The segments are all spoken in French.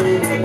Make it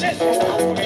Jésus.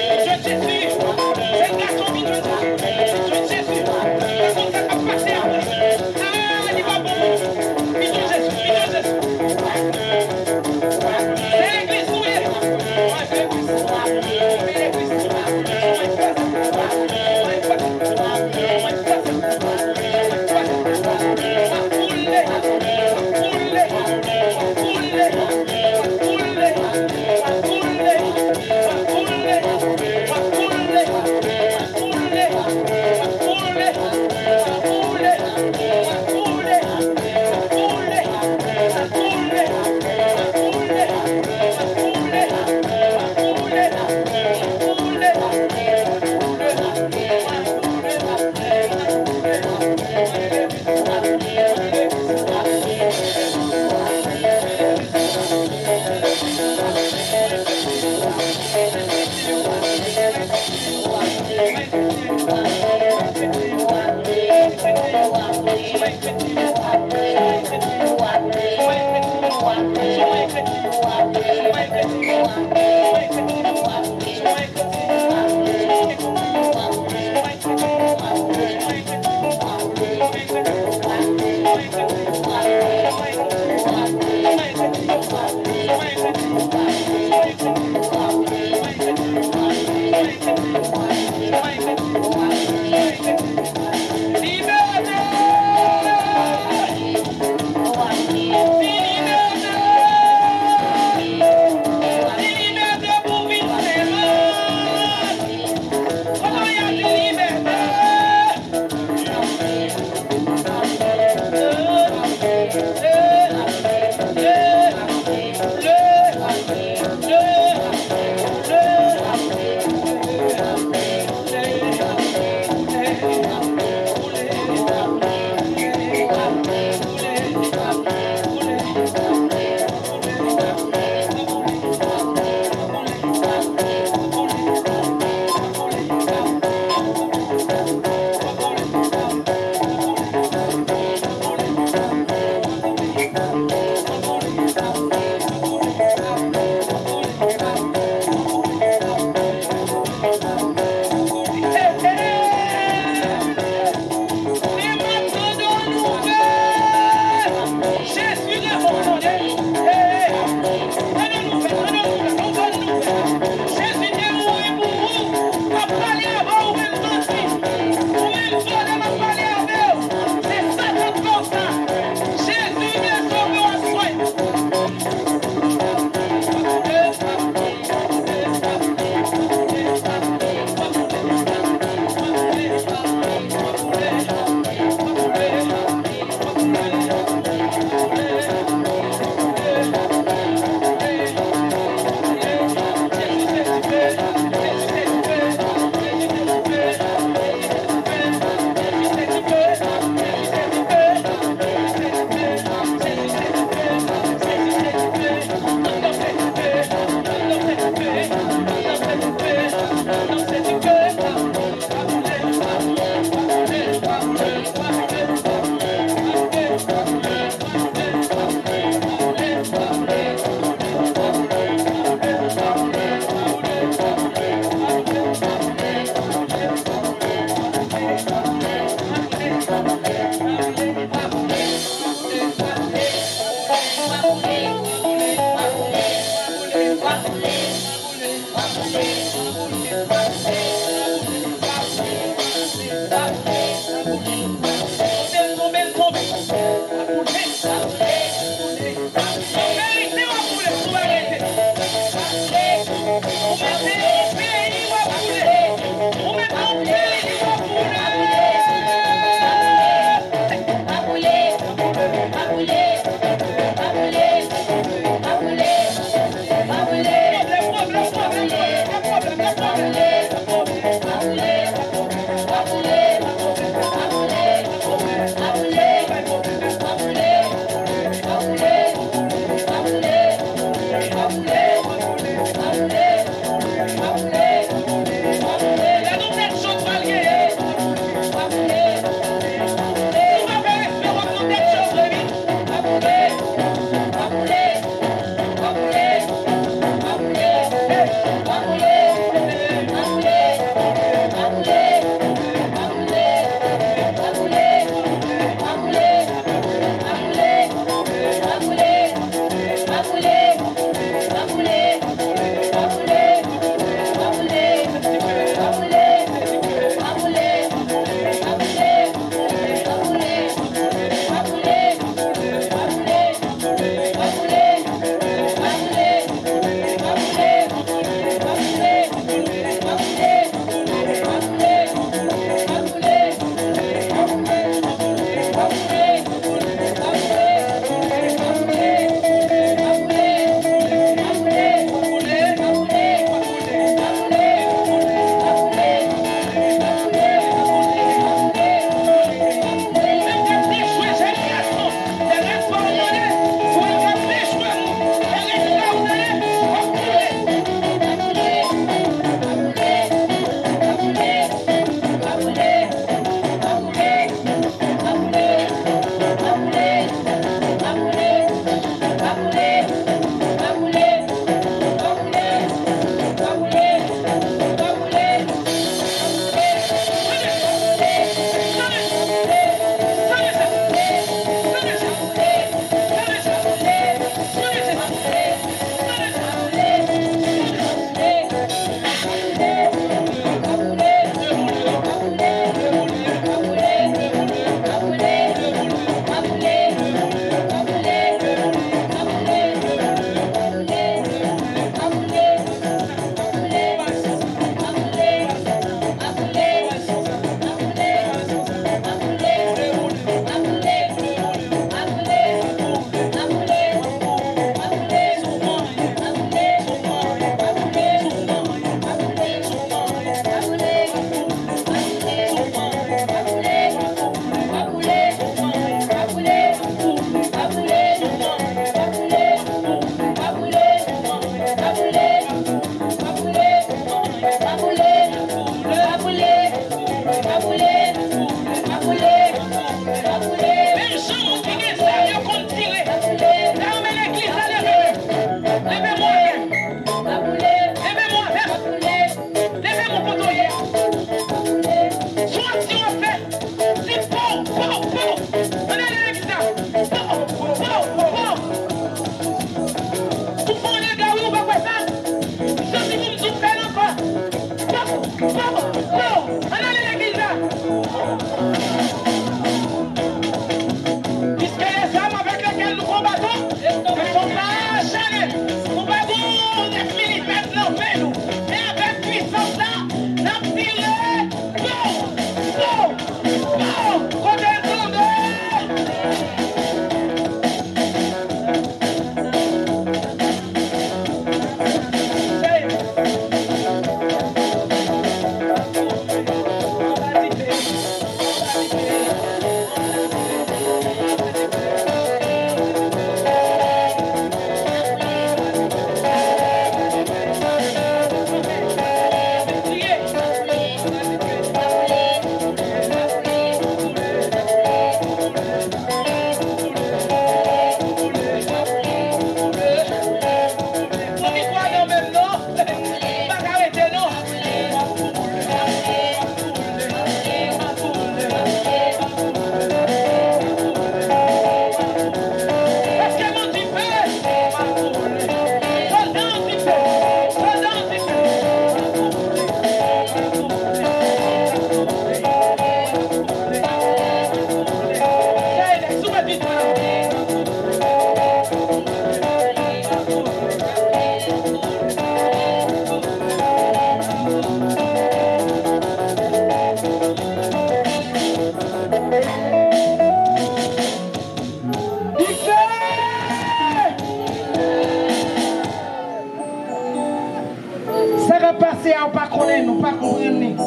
On pas connaître, nous pas comprendre.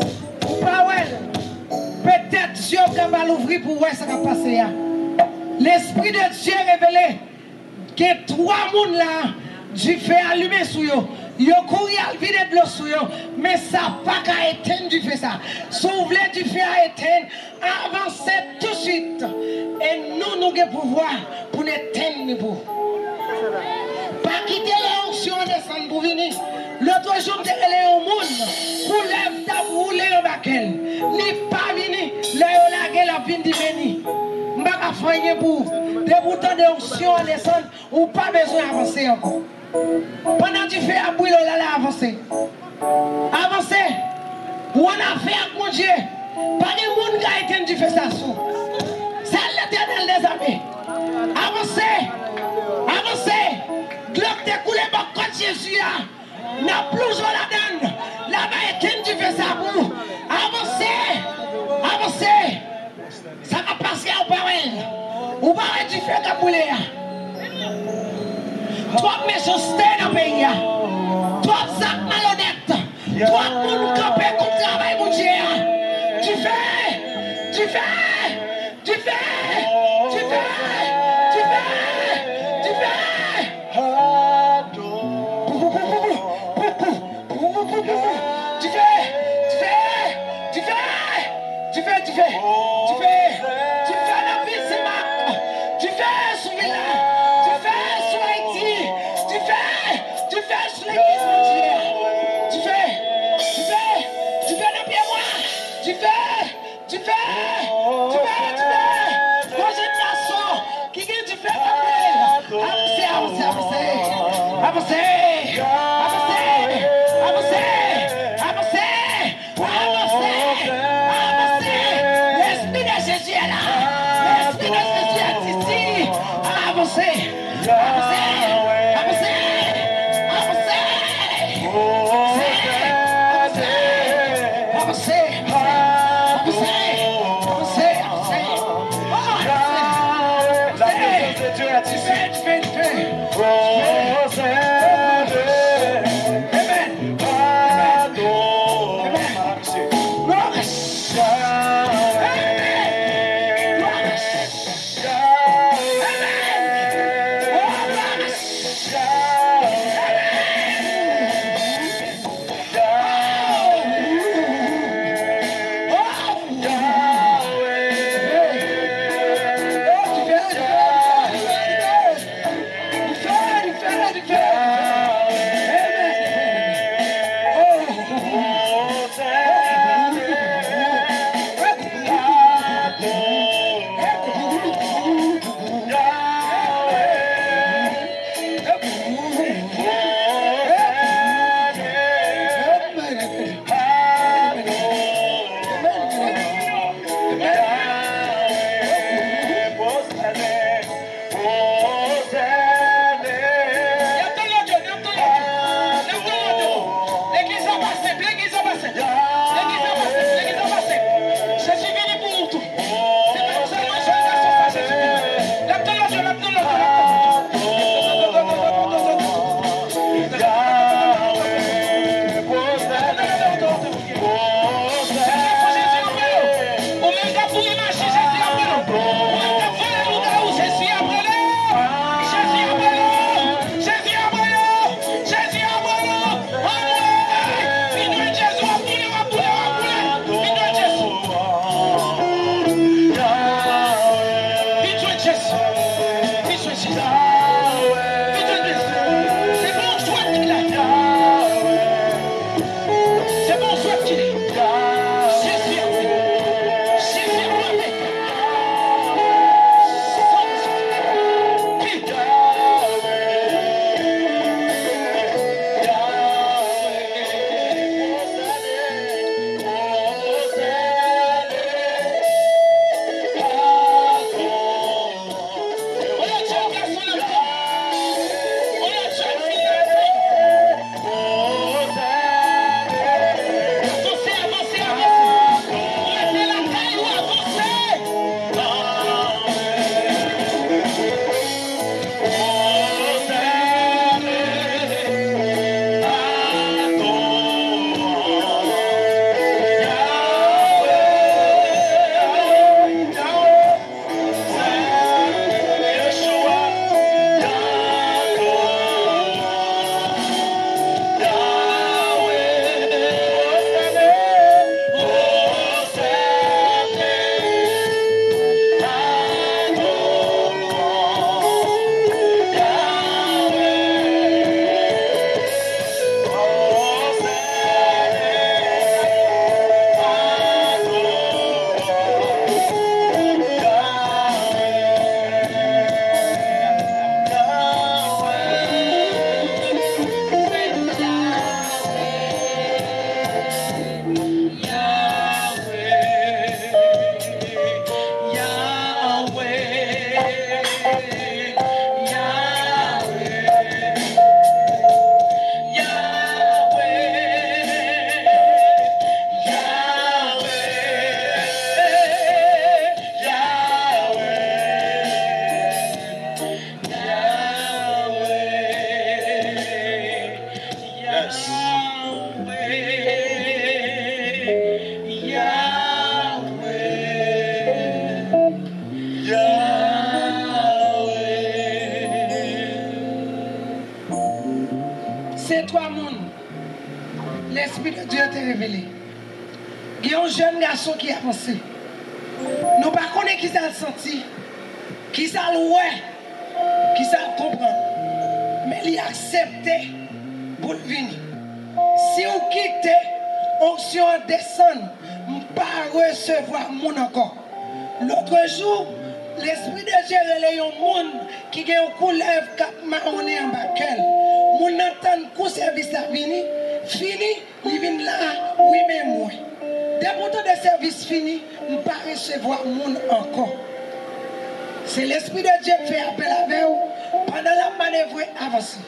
Pas ouais. Peut-être Dieu va l'ouvrir pour voir ce qui va passer. L'esprit de Dieu révélé que trois mondes là, du feu allumé sur eux. Ils courent à vider de l'eau sur eux, mais ça pas qu'à éteindre du feu ça. Si vous voulez du feu à éteindre, avancez tout de suite. Et nous avons pouvoir pour éteindre pour. Pas quitter l'onction descendre pour venir. L'autre jour, tu es allé au monde, pour lève ta roulé au baquel. Ni pas vini, là, la gueule a fini de venir. Je ne vais pas faire pour des boutons d'onction à descendre, ou pas besoin d'avancer encore. Pendant que tu fais à brûler, là, avancer. Avancer. Ou on a fait avec mon Dieu. Pas de monde qui a été du fait ça sous. C'est l'éternel des amis. Avancez. Avancez. Gloire te coule par contre Jésus. N'a plus la donne. Là-bas, et tu fais ça pour avancez. Avancez. Ça va passer au parole. Ou parole du feu qui a brûlé. Trois méchancetés dans le pays. Trois sacs malhonnêtes. Trois monde campé comme travail, mon Dieu. Tu fais. Tu fais. Tu fais. Tu fais. Tu fais. Tu fais. La vie, c'est ma. Tu fais sur Villa. Tu fais sur Haïti. Tu fais sur l'église, mon Dieu. Tu fais le pied moi. Tu fais. Moi, j'ai une façon qui dit tu fais avancez. Tu fais. l'Esprit de Dieu t'a révélé. Il y a un jeune garçon qui a avancé. Nous ne connaissons pas qui ça le senti, qui ça le ouais, qui ça le comprend. Mais il a accepté pour venir. Si vous quittez, onction descend, vous ne pas recevoir mon encore. L'autre jour, l'Esprit de Dieu relève un monde qui a une couleur cap marronné en bas. Mon entend qu'au service à venir, fini, il vient là, oui, mais moi. Dès que le service fini, je ne peux pas recevoir le monde encore. C'est l'Esprit de Dieu qui fait appel à vous pendant la manœuvre avancée.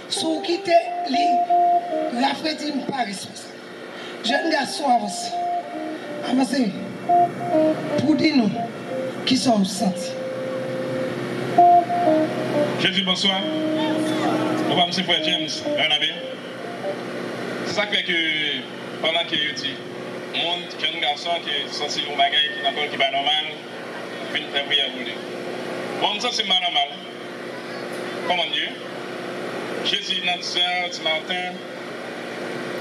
Si vous quittez, la frère dit pas responsable. Jeune garçon avancé. Avancé. Pour dire nous qui sont sentis. Jésus, bonsoir. Nous sommes M. Frère James Bernabé. C'est ça qui fait que pendant qu'il dit, monde, jeune garçon qui est censé un bagage qui n'est pas normal, vient faire prière pour lui. Bon, ça c'est pas normal. Comment Dieu? Jésus, notre soeur, ce matin,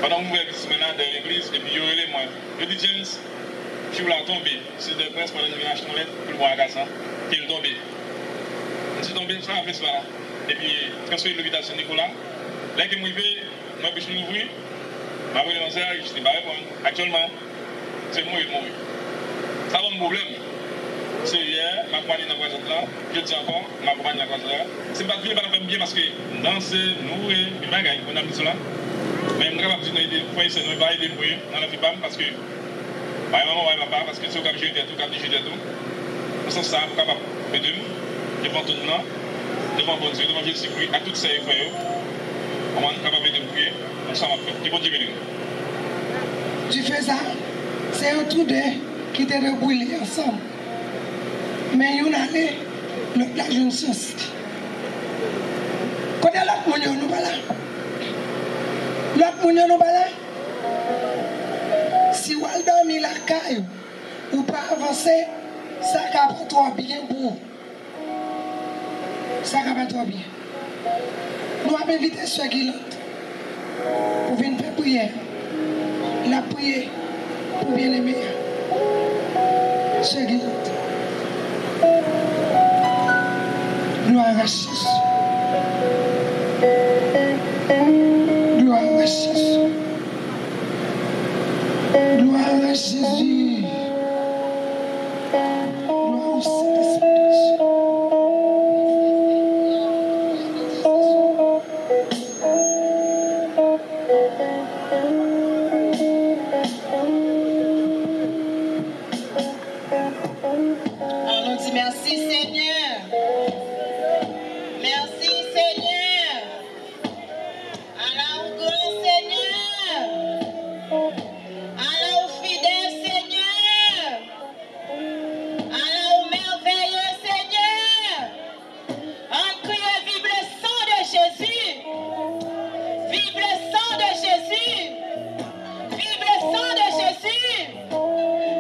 pendant que nous sommes là dans l'église, et puis il y aurait les mois. Je dis, James, je suis là tombé. C'est de prince pendant une acheté une lettre pour le voir à Gassan, qui est tombé. Je suis tombé, ça a fait ça. Et puis, transféré l'hôpital Saint-Nicolas. Là que je suis arrivé, je me suis ouvert. Je suis dans ça, je ne sais pas répondre. Actuellement, c'est mourir. Ça va un problème. C'est hier, ma compagne dans la voiture là, je dis encore, ma compagne dans la voiture là. C'est pas que je ne vais pas faire bien parce que danser, nourrir, je ne vais pas faire ça. Mais je ne vais pas faire ça, je ne vais pas aider pour eux, dans la FIPAM parce que ma maman et papa, parce que c'est au cap de jeter tout, cap de jeter tout. Pour ça, vous êtes capable de faire devant tout le monde, devant bon Dieu, devant Jésus-Christ, à toutes ces frères. On est capable de prier, on s'en va faire. Qui vont dire tu fais ça, c'est un tout deux qui te rebrouillent ensemble. Mais il y a allé, l'autre là, je ne sais pas. Quand il y a l'autre, on nous pas là. L'autre, on nous pas là. Si vous avez dormi la caille, ou pas avancer, ça va pas trop bien pour vous. Ça va pas trop bien. Nous avons invité ceux qui l'ont pour venir faire prière. La prière pour bien aimer. Ceux qui l'ont. Gloire à Jésus. Gloire à Jésus. Gloire à Jésus. Gloire au Saint-Esprit. On dit merci Seigneur. Merci Seigneur. Alors grand Seigneur. Alors fidèle Seigneur. Alors merveilleux Seigneur. On crie vive le sang de Jésus. Vive le sang de Jésus. Vive le sang de Jésus.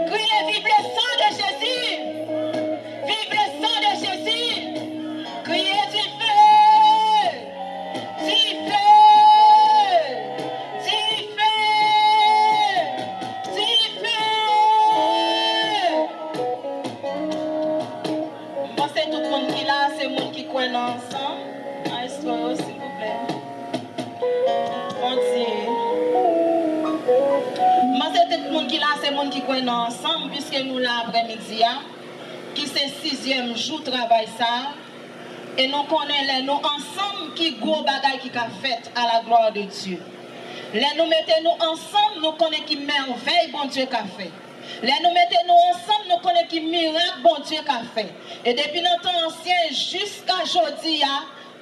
Criez vive le sang de Jésus. Vive le sang de Jésus. Criez du feu. Du feu. Du feu. Du feu. Moi, c'est tout le monde qui là, c'est le monde qui croit ensemble. Maestro, s'il vous plaît. Bon Dieu. Moi, c'est tout le monde qui là, c'est le monde qui croit ensemble, puisque nous là après-midi, qui c'est 6e jour travail ça. Et nous connaissons nous ensemble qui gros bagaille qui a fait à la gloire de Dieu. Là nous mettons nous ensemble, nous connaissons qui merveille bon Dieu qu'a fait. Là nous mettons nous ensemble, nous connaissons qui miracle bon Dieu qu'a fait. Et depuis notre temps ancien jusqu'à aujourd'hui,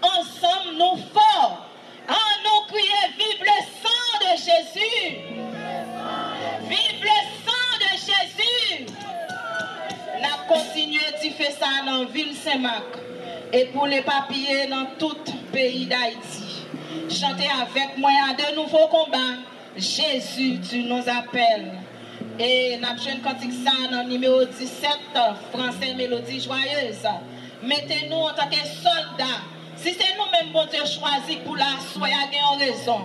ensemble nous forts. Nous crions vive le sang de Jésus. Vive le sang de Jésus. Nous continuons de faire ça dans la ville Saint-Marc. Et pour les papiers dans tout le pays d'Haïti. Chantez avec moi à de nouveaux combats. Jésus, tu nous appelles. Et nous avons cantique ça dans le numéro 17, français mélodie joyeuse. Mettez-nous en tant que soldats. Si c'est nous-mêmes, bon Dieu, choisi pour la soyez en raison.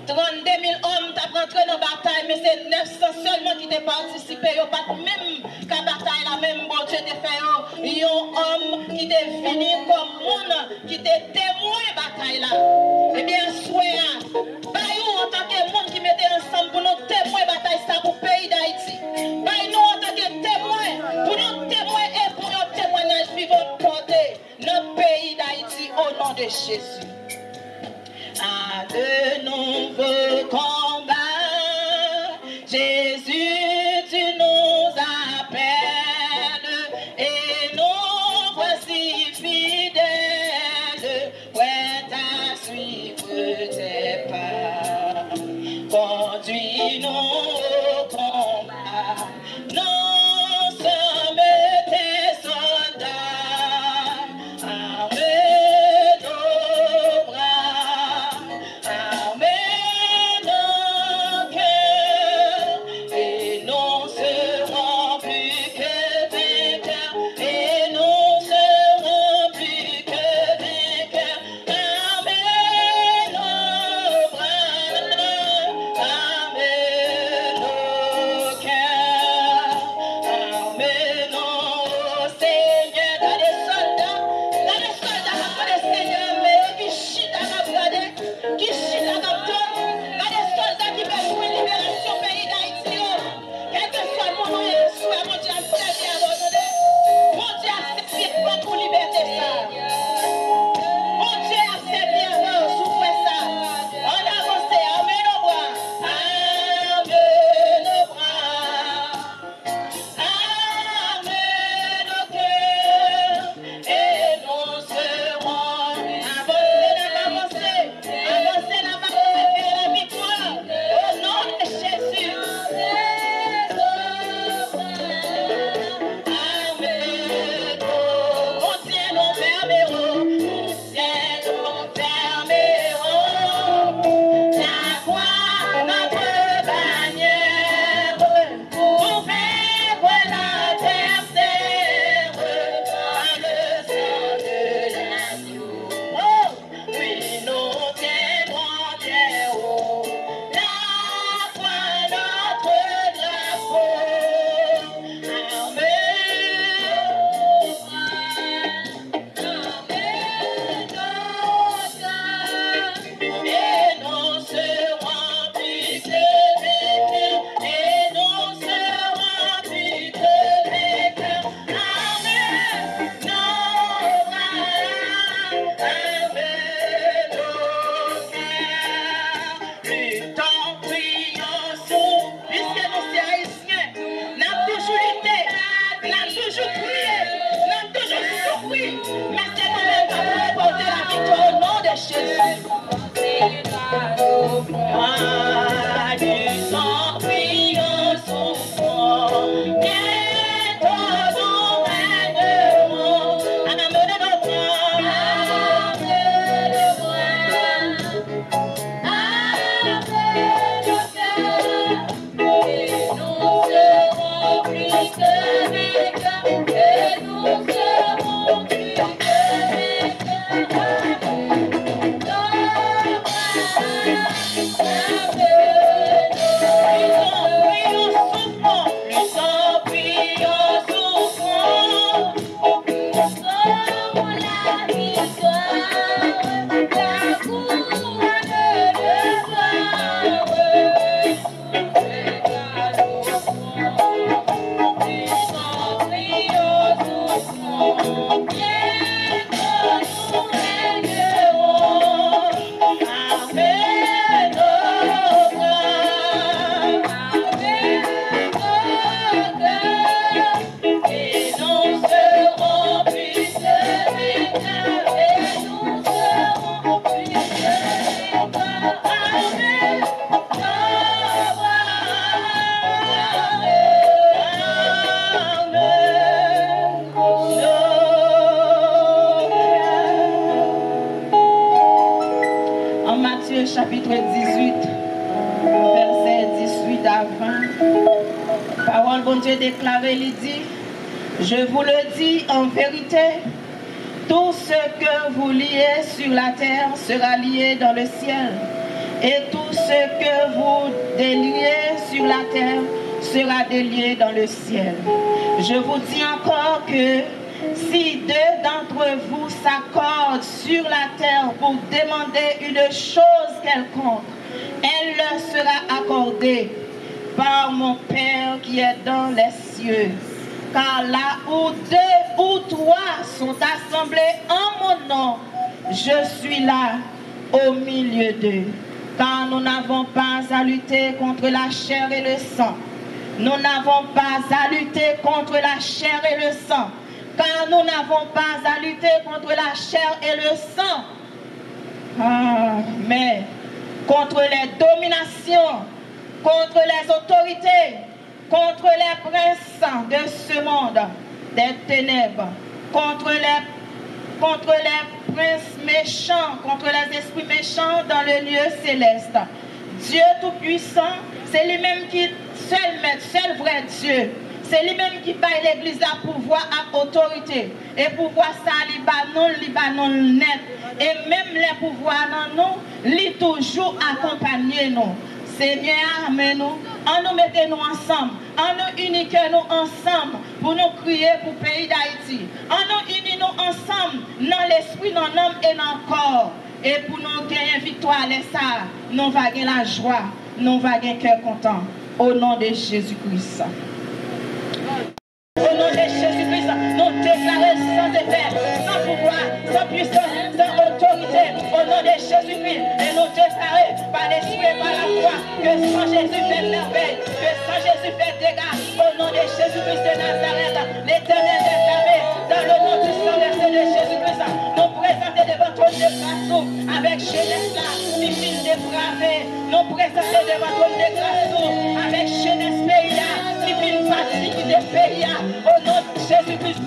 32 000 hommes qui ont rentré dans la bataille, mais c'est 900 seulement qui ont participé. Ils n'ont pas même qu'à la bataille, la même bon Dieu te fait un homme qui est fini comme monde, qui est témoin de la bataille là. Eh bien, soyez en tant que monde qui mettait ensemble pour nous témoins de la bataille ça pour le pays d'Haïti. Nous en tant que témoins, pour nous témoins et pour nos témoignages vivants porter notre pays d'Haïti au nom de Jésus. À de nouveaux combats, Jésus, tu nous appelles et nous voici fidèles, prêts à suivre tes pas. Conduis-nous au combat, nous sommes tes soldats. Chapitre 18, verset 18 à 20. Parole bon Dieu déclarée, il dit: je vous le dis en vérité, tout ce que vous liez sur la terre sera lié dans le ciel, et tout ce que vous déliez sur la terre sera délié dans le ciel. Je vous dis encore que si deux d'entre vous s'accordent sur la terre pour demander une chose quelconque, elle leur sera accordée par mon Père qui est dans les cieux. Car là où deux ou trois sont assemblés en mon nom, je suis là au milieu d'eux. Car nous n'avons pas à lutter contre la chair et le sang. Nous n'avons pas à lutter contre la chair et le sang. Car nous n'avons pas à lutter contre la chair et le sang. Mais contre les dominations, contre les autorités, contre les princes de ce monde, des ténèbres, contre les princes méchants, contre les esprits méchants dans le lieu céleste. Dieu Tout-Puissant, c'est lui-même qui, seul maître, seul vrai Dieu. C'est lui-même qui baille l'église à pouvoir, à autorité. Et pouvoir ça, Libanon net. Et même les pouvoirs dans nous, lui toujours accompagner nous. Seigneur, amen nous. En nous mettez-nous ensemble. En nous unissons-nous ensemble pour nous crier pour le pays d'Haïti. En nous unissons ensemble dans l'esprit, dans l'âme et dans le corps. Et pour nous gagner victoire, ça, nous va gagner la joie, nous va gagner cœur content. Au nom de Jésus-Christ. Au nom de Jésus-Christ, nous déclarons sans effet, sans pouvoir, sans puissance, sans autorité. Au nom de Jésus-Christ, et nous déclarons par l'esprit et par la foi que sans Jésus fait merveille, que sans Jésus fait dégâts. Au nom de Jésus-Christ de Nazareth, l'Éternel déclaré dans le nom du sang versé de Jésus-Christ, nous présenter devant ton de grâce avec jeunesse là, qui finit dépravé. Nous présenter devant ton de grâce avec jeunesse pays là, qui finit fatigué de pays là. Au nom de Jésus-Christ,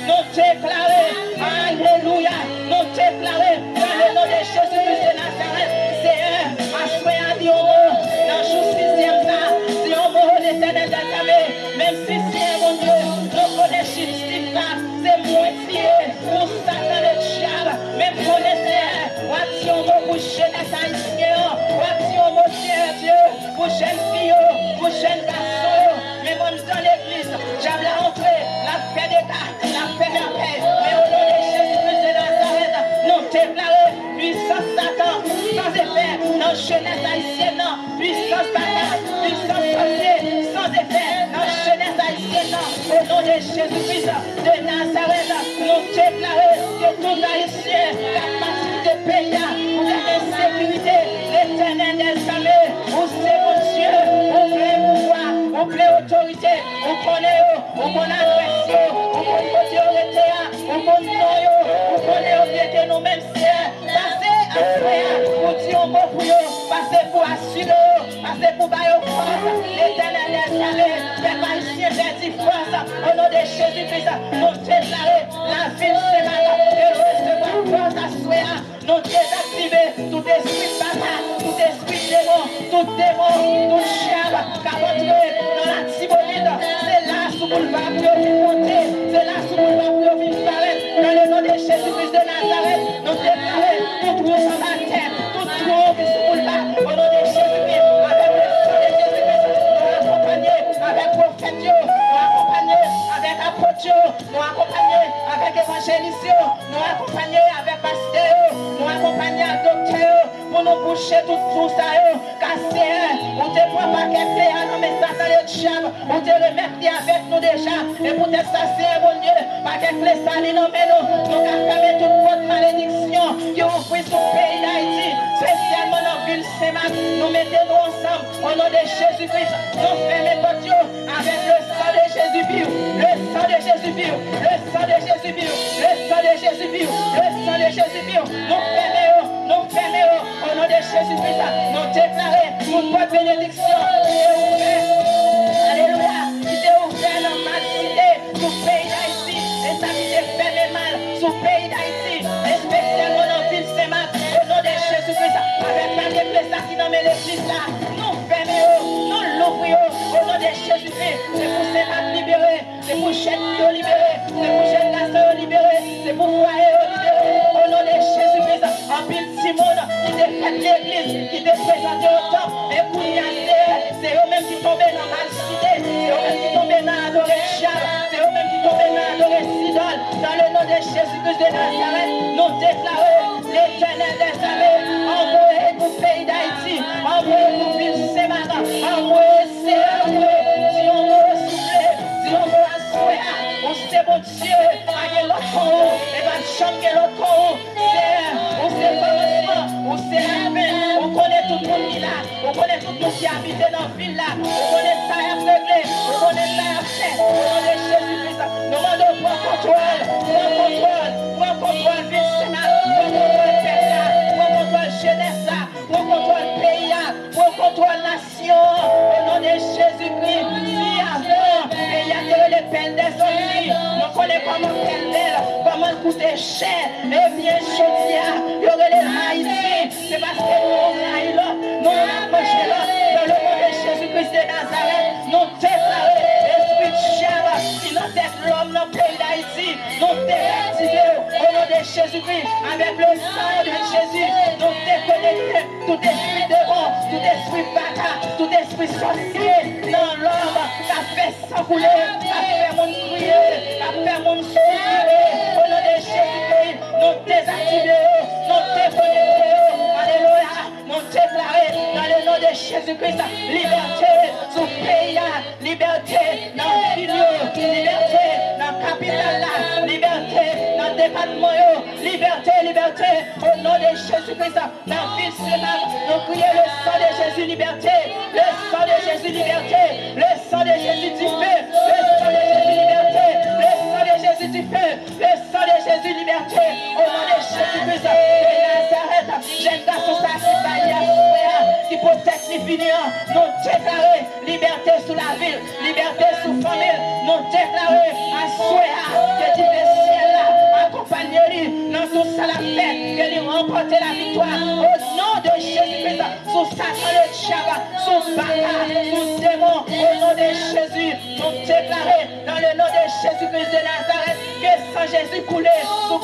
nous déclarons, alléluia, nous déclarons dans le nom de Jésus-Christ de Nazareth, Seigneur, assoyez à Dieu, dans le jour 6e ça, si on mort l'Éternel d'Atamé, même si c'est mon Dieu, nous connaissons justice là, c'est moitié pour Satan le diable, même connaissez, action pour jeunesse haïtienne, action mon Dieu, pour jeunes filles, pour jeunes garçons, mais même dans l'église, j'aime la entrée, la paix des cartes, la paix de la paix. Mais au nom de Jésus-Christ de Nazareth, nous déclarons puissance Satan, sans effet, dans jeunesse haïtienne, puissance Satan, puissance sorcier, sans effet, dans jeunesse haïtienne, au nom de Jésus-Christ de Nazareth, nous déclarons que tout haïtien, capacité de pays, pour l'insécurité, l'Éternel des armées, où c'est mon Dieu, où plein pouvoir, où plein autorité, où connaît adresse, où connaît autorité, où connaît où connaît nous-mêmes, passez à faire, pour dire un mot pour eux, passez pour assurer, passez pour bailler force, l'Éternel des armées, fait pas ici, fait dit force, au nom de Jésus-Christ, nous déclarer la ville ce matin, et recevoir force à soi, nous désactiver tout esprit de bataille, tout esprit de démon, tout chien, capoté dans la Tibonide, c'est là sous le boulevard pour monter, c'est là sous le boulevard pour paraître, dans le nom de Jésus-Christ de Nazareth, nous déclarons tout trou sur la tête, tout trou qui sous le boulevard, au nom de Jésus-Christ, avec le sang de Jésus-Christ, nous accompagner avec prophète, nous accompagner avec apôtre, nous accompagner avec évangéliste, nous accompagner avec pasteur, nous accompagner avec docteur, pour nous boucher tout ça, car c'est on te prend pas quelqu'un à nos messages dans le diable, on te remercie avec nous déjà, et pour te sacier, mon Dieu, pas quelqu'un sali non mais nous fermer toute votre malédiction qui ouvre sur le pays d'Haïti, spécialement dans la ville Saint-Marc, nous mettons ensemble, au nom de Jésus-Christ, nous fermons votre Dieu avec le sang de Jésus-Christ, le sang de Jésus-Christ, le sang de Jésus-Christ, le sang de Jésus-Christ, le sang de Jésus-Christ, nous fermons, au nom de Jésus-Christ, nous déclarons pour votre bénédiction, alléluia, qui est ouvert dans la cité, sous le pays d'Haïti, et ça qui est fait mal, sous le pays d'Haïti, et spécialement dans la ville Saint-Marc, au nom de Jésus-Christ, avec la déplace qui nomme l'église là, nous fermons, nous l'ouvrons, au nom de Jésus-Christ, c'est pour Saint-Marc libéré, c'est pour jeunes filles libérées, c'est pour jeunes garçons libérés, c'est pour foyer libérés, au nom de Jésus-Christ, en pile Simone, qui défait l'église, qui te présenté au temple. Et pour y aller, c'est eux-mêmes qui tombaient dans la cité, c'est eux-mêmes qui tombaient dans l'adorer Chab, c'est eux-mêmes qui tombaient dans l'adorer Sidol. Dans le nom de Jésus-Christ de Nazareth, nous déclarons l'Éternel des armées, envoyé pour le pays d'Haïti, envoyé pour ville Sémana, envoyé si on veut souffler, si on veut assurer, on sait mon Dieu, à l'autre con, et va chanter l'autre con, on sait commencement, on sait la main, on connaît tout le monde qui est là, on connaît tout le monde qui habite dans la ville là, on connaît ça aveuglé, on connaît ça fait, on connaît Jésus-Christ, nous demandons pour contrôle, ville Sénat, pour contrôle terre là, pour contrôle jeunesse là, pour contrôle pays là, pour contrôle nation, au nom de Jésus-Christ, si avant, il y a les peines des hommes, nous connaissons comment peine, comment coûter cher, et bien chaudier, il y aurait les Haïtiens, c'est parce que nous raillons l'autre, nous rapprochons l'autre, dans le nom de Jésus-Christ de Nazareth, nous déclarons l'esprit de chair qui nous tête l'homme dans le pays d'Haïti, nous déclarons au nom de Jésus-Christ, avec le sang de Jésus, nous déconnectons tout esprit démon, tout esprit bata, tout esprit sorcier dans l'homme, qui a fait s'encouler, qui a fait mon crier, qui a fait mon souffrir, au nom de Jésus-Christ, nous désactivons, nous déconnectons, alléluia, nous déclarons dans le nom de Jésus-Christ, liberté sous pays, liberté dans le ville, liberté dans la capitale, liberté dans le département, liberté, au nom de Jésus-Christ, dans la ville Sénat, nous crions le sang de Jésus, liberté, le sang de Jésus, liberté, le sang de Jésus du feu, le sang de Jésus, liberté, le sang de Jésus du feu, le sang de Jésus, liberté, au nom de Jésus-Christ, de Nazareth, jeune garçon, ça qui va y avoir, qui protège les finir, nous déclarons liberté sous la ville, liberté sous la famille, nous déclarons à Soya, que Dieu ciel là, accompagne-lui dans tout ça la paix, que lui remporte la victoire, au nom de Jésus-Christ, sous Satan le Tchaba, sous Baka, sous démon, au nom de Jésus, nous déclarons dans le nom de Jésus-Christ de Nazareth, que sans Jésus coulé, sous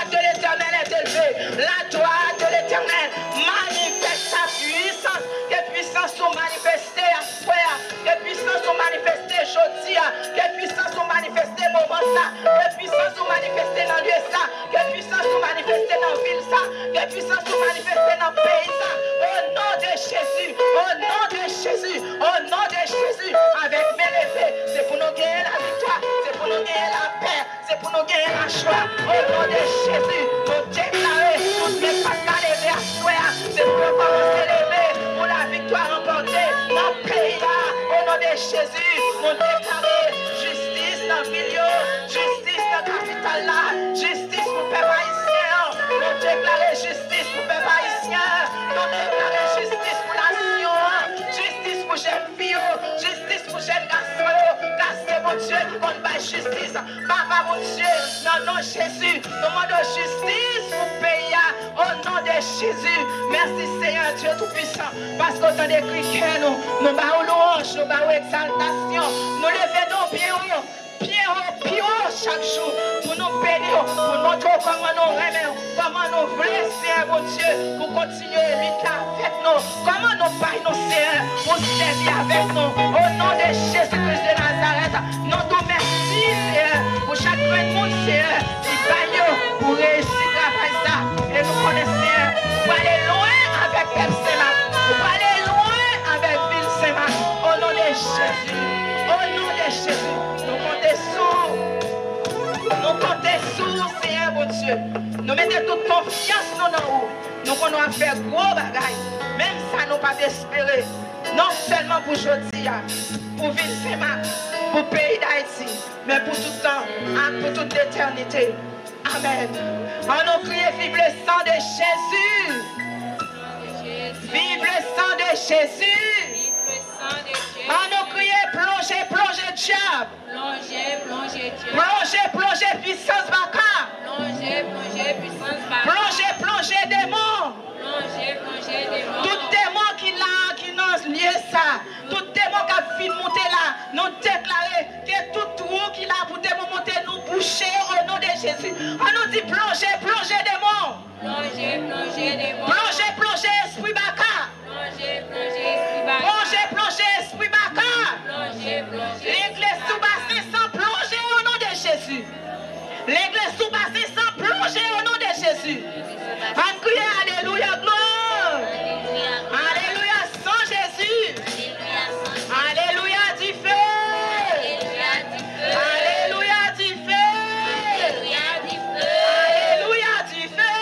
de l'Éternel est élevé. La droite de l'Éternel manifeste sa puissance. Que puissance sont manifestées à soi. Que puissance sont manifestées aujourd'hui. Que puissance sont manifestées au moment ça. Que puissance sont manifestées dans le lieu ça. Que puissance sont manifestées dans la ville ça. Que puissance sont manifestées dans le pays ça. Au nom de Jésus. Au nom de Jésus. Au nom de Jésus. Avec mes levées. C'est pour nous gagner la victoire. C'est pour nous gagner la paix. C'est pour nous gagner la joie. Au nom de Jésus, nous déclarons toutes les pas levées à soi. C'est pour nous commencer lever pour la victoire remportée dans le pays là. Au nom de Jésus, nous déclarons justice dans le milieu, justice dans la capitale là, justice pour le peuple haïtien. Nous déclarons justice pour le peuple haïtien. Nous déclarons justice pour la nation, justice pour les jeunes filles, justice pour les jeunes garçons. C'est mon Dieu qui compte par justice. Papa, mon Dieu, dans le nom de Jésus, nous demandons justice pour le pays. Au nom de Jésus, merci Seigneur Dieu Tout-Puissant. Parce qu'autant de cris nous battons louange, nous battons exaltation. Nous levons nos pieds haut chaque jour pour nous bénir, pour montrer comment nous remettons, comment nous voulons, Seigneur mon Dieu, pour continuer à lutter avec nous. Comment nous parlons, Seigneur, pour servir avec nous. Au nom de Jésus-Christ de Nazareth, nous te remercions, Seigneur, pour chaque monde, Seigneur, qui baille pour réussir à faire ça. Et nous connaissons, pour aller loin avec Pepsema, pour aller loin avec Ville Sema. Au nom de Jésus. Dieu. Nous mettons toute confiance dans nous. Nous allons faire gros bagaille. Même ça, nous pas d'espérer. Non seulement pour aujourd'hui, pour Ville Saint-Marc, pour le pays d'Haïti, mais pour tout temps, pour toute l'éternité. Amen. On nous crie, vive le sang de Jésus. Vive le sang de Jésus. On nous crie, plongez, plongez diable. Plongez, puissance baka. Plongez, démon. Tout démon qui nous lié ça, tout démon qui a fini de monter là, nous déclarer que tout trou qui a pour démon monter, nous boucher au nom de Jésus. On nous dit plongez, démon. Plongez, esprit baka. Plongez, esprit baka. L'église sous-bassée sans plonger au nom de Jésus. L'église sous-bassée sans plonger au nom de Jésus. On crie alléluia, gloire. Alléluia, sans Jésus. Alléluia, du feu. Alléluia, du feu. Alléluia, du feu.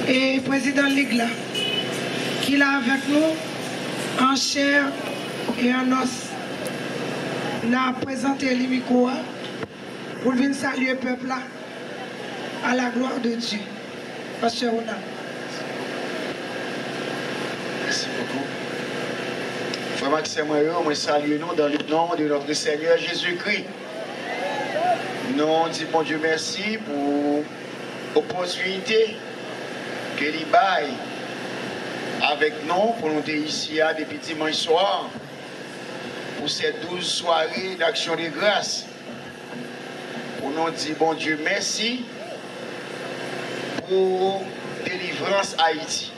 Et président de l'Église là, qui est là avec nous, en chair et en os, il a présenté les micros pour venir saluer le peuple là, à la gloire de Dieu. Pasteur Ronald. Merci beaucoup. Frère Maxime, moi salue nous dans le nom de notre Seigneur Jésus-Christ. Nous disons bon Dieu merci pour l'opportunité que l'I baille avec nous pour nous être ici depuis dimanche soir pour ces 12 soirées d'action de grâce. Pour nous dire bon Dieu merci pour délivrance Haïti.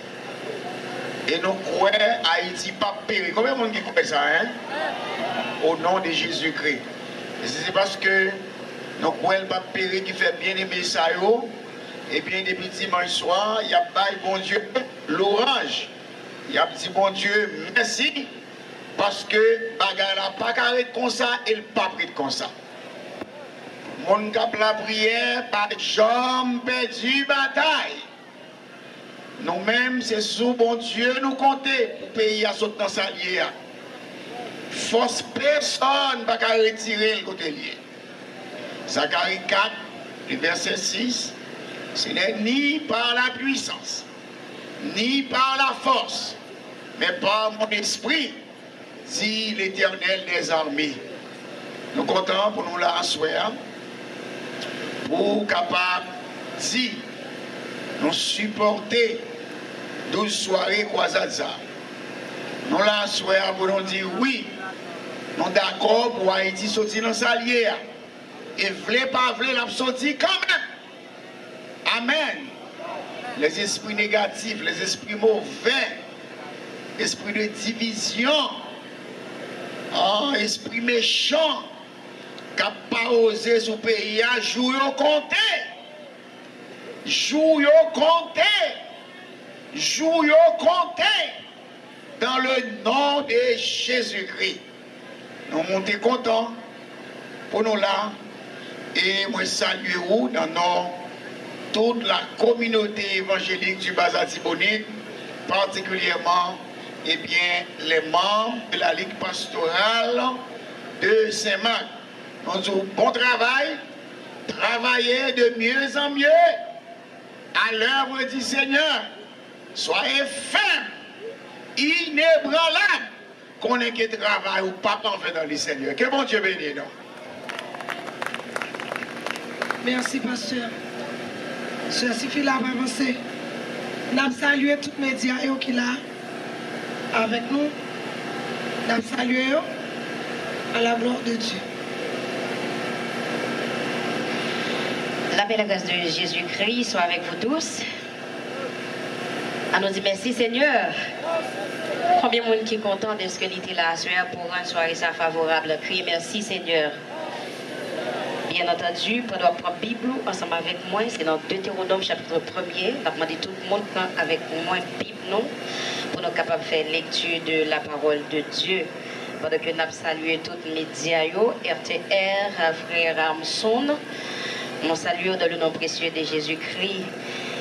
Et nous croyons Haïti pas périr. Combien de monde qui croit ça, hein? Au nom de Jésus-Christ. Et c'est parce que nous croyons pas périr qui fait bien aimer ça. Et bien depuis dimanche soir, il y a pas bon Dieu l'orange. Il y a dit bon Dieu merci parce que bagarre n'a pas carré comme ça et le pas pris comme ça. Mon cap la prière par jambe perdu bataille. Nous-mêmes, c'est sous bon Dieu nous compter pour payer à ce temps salier. Force personne pas qu'à retirer le côté lié. Zacharie 4, le verset 6, ce n'est ni par la puissance, ni par la force, mais par mon esprit, dit l'Éternel des armées. Nous comptons pour nous la asseoir, pour capable dire, nous supporter 12 soirées croisades. Nous la asseoir pour nous dire oui, nous d'accord pour Haïti sortir dans sa lière. Et voulez pas voulez la sortir quand même. Amen. Les esprits négatifs, les esprits mauvais, esprit de division, esprit méchant, qui n'a pas osé sous pays, jouer au compté. Jouer au compté. Jouer au compté. Dans le nom de Jésus-Christ. Nous montons contents pour nous là. Et moi salue vous dans toute la communauté évangélique du Bas-Atibonite, particulièrement eh bien, les membres de la Ligue pastorale de Saint-Marc. Nous disons bon travail, travaillez de mieux en mieux à l'œuvre du Seigneur. Soyez fermes, inébranlables, qu'on ait que travail ou pas en fait dans le Seigneur. Que bon Dieu bénisse nous. Merci, pasteur. Je suffit là pour avancer. Nous saluons tous les médias qui sont là avec nous. Nous saluons à la gloire de Dieu. La belle grâce de Jésus-Christ soit avec vous tous. On nous dit merci Seigneur. Combien de monde qui est content de ce que l'était là pour rendre soirée ça favorable. Criez merci Seigneur. Bien entendu, pour notre propre Bible, ensemble avec moi, c'est dans Deutéronome chapitre 1er. On a demandé tout le monde avec moi Bible, non, pour nous capables de faire lecture de la parole de Dieu. Pendant que nous avons salué tous les médias, RTR, frère Ramson, nous saluons dans le nom précieux de Jésus-Christ.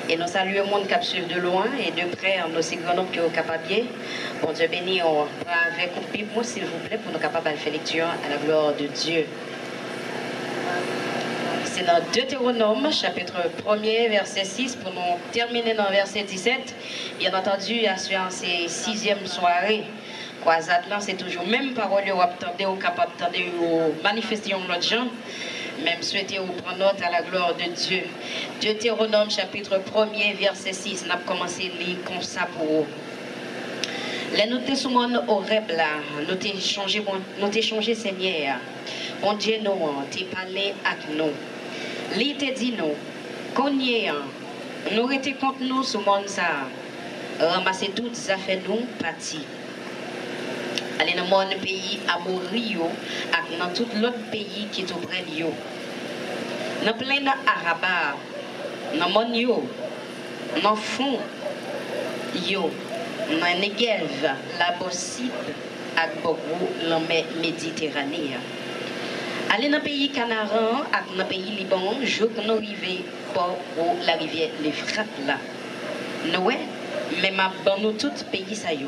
Et nous saluons le monde qui suit de loin et de près, nous aussi grand nombre qui est capable. Bon Dieu béni, on prend avec une Bible, s'il vous plaît, pour nous capables de faire lecture à la gloire de Dieu. C'est dans Deutéronome, chapitre 1er, verset 6, pour nous terminer dans verset 17. Bien entendu, à ces 6e soirée, croisade là, c'est toujours même parole, vous attendez, vous capable d'attendre, vous manifester l'autre gens, même souhaiter vous prendre note à la gloire de Dieu. Deutéronome, chapitre 1er, verset 6, nous avons commencé à lire comme ça pour vous. Les nous sommes souvent au rêve là, nous t'ai changé Seigneur. Bon Dieu, nous, t'es parlé avec nous. Lui te dit nous, qu'on y est, nous étions contre nous ce monde ça, ramasser toutes les affaires nous, partis. Aller dans mon pays, à mourir, et dans tout l'autre pays qui est auprès de nous. Dans plein d'Arabes, dans mon yo, dans fond, yo, dans Negev, la Bossite, et beaucoup la mer Méditerranée. Aller dans le pays Canaran, dans le pays Liban, je nous arrivons pour la rivière l'Euphrate là. Nous, même dans nous tout pays ça yo.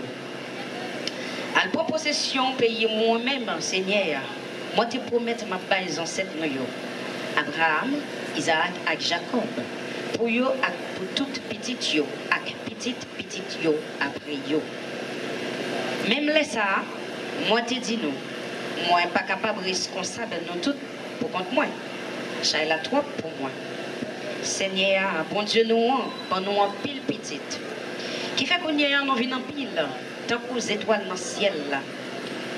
À la possession pays moi-même, Seigneur, moi te promets ma base ancêtre nous yo. Abraham, Isaac et Jacob. Pour yo pour toute petite yo, ak petite yo après yo. Même les ça, moi te dis nous. Moi, je ne suis pas capable de responsable de nous tous pour contre moi. J'ai la trop pour moi. Seigneur, bon Dieu, nous en pile petite. Qui fait qu'on y a en vie en pile, tant qu'aux étoiles dans le ciel.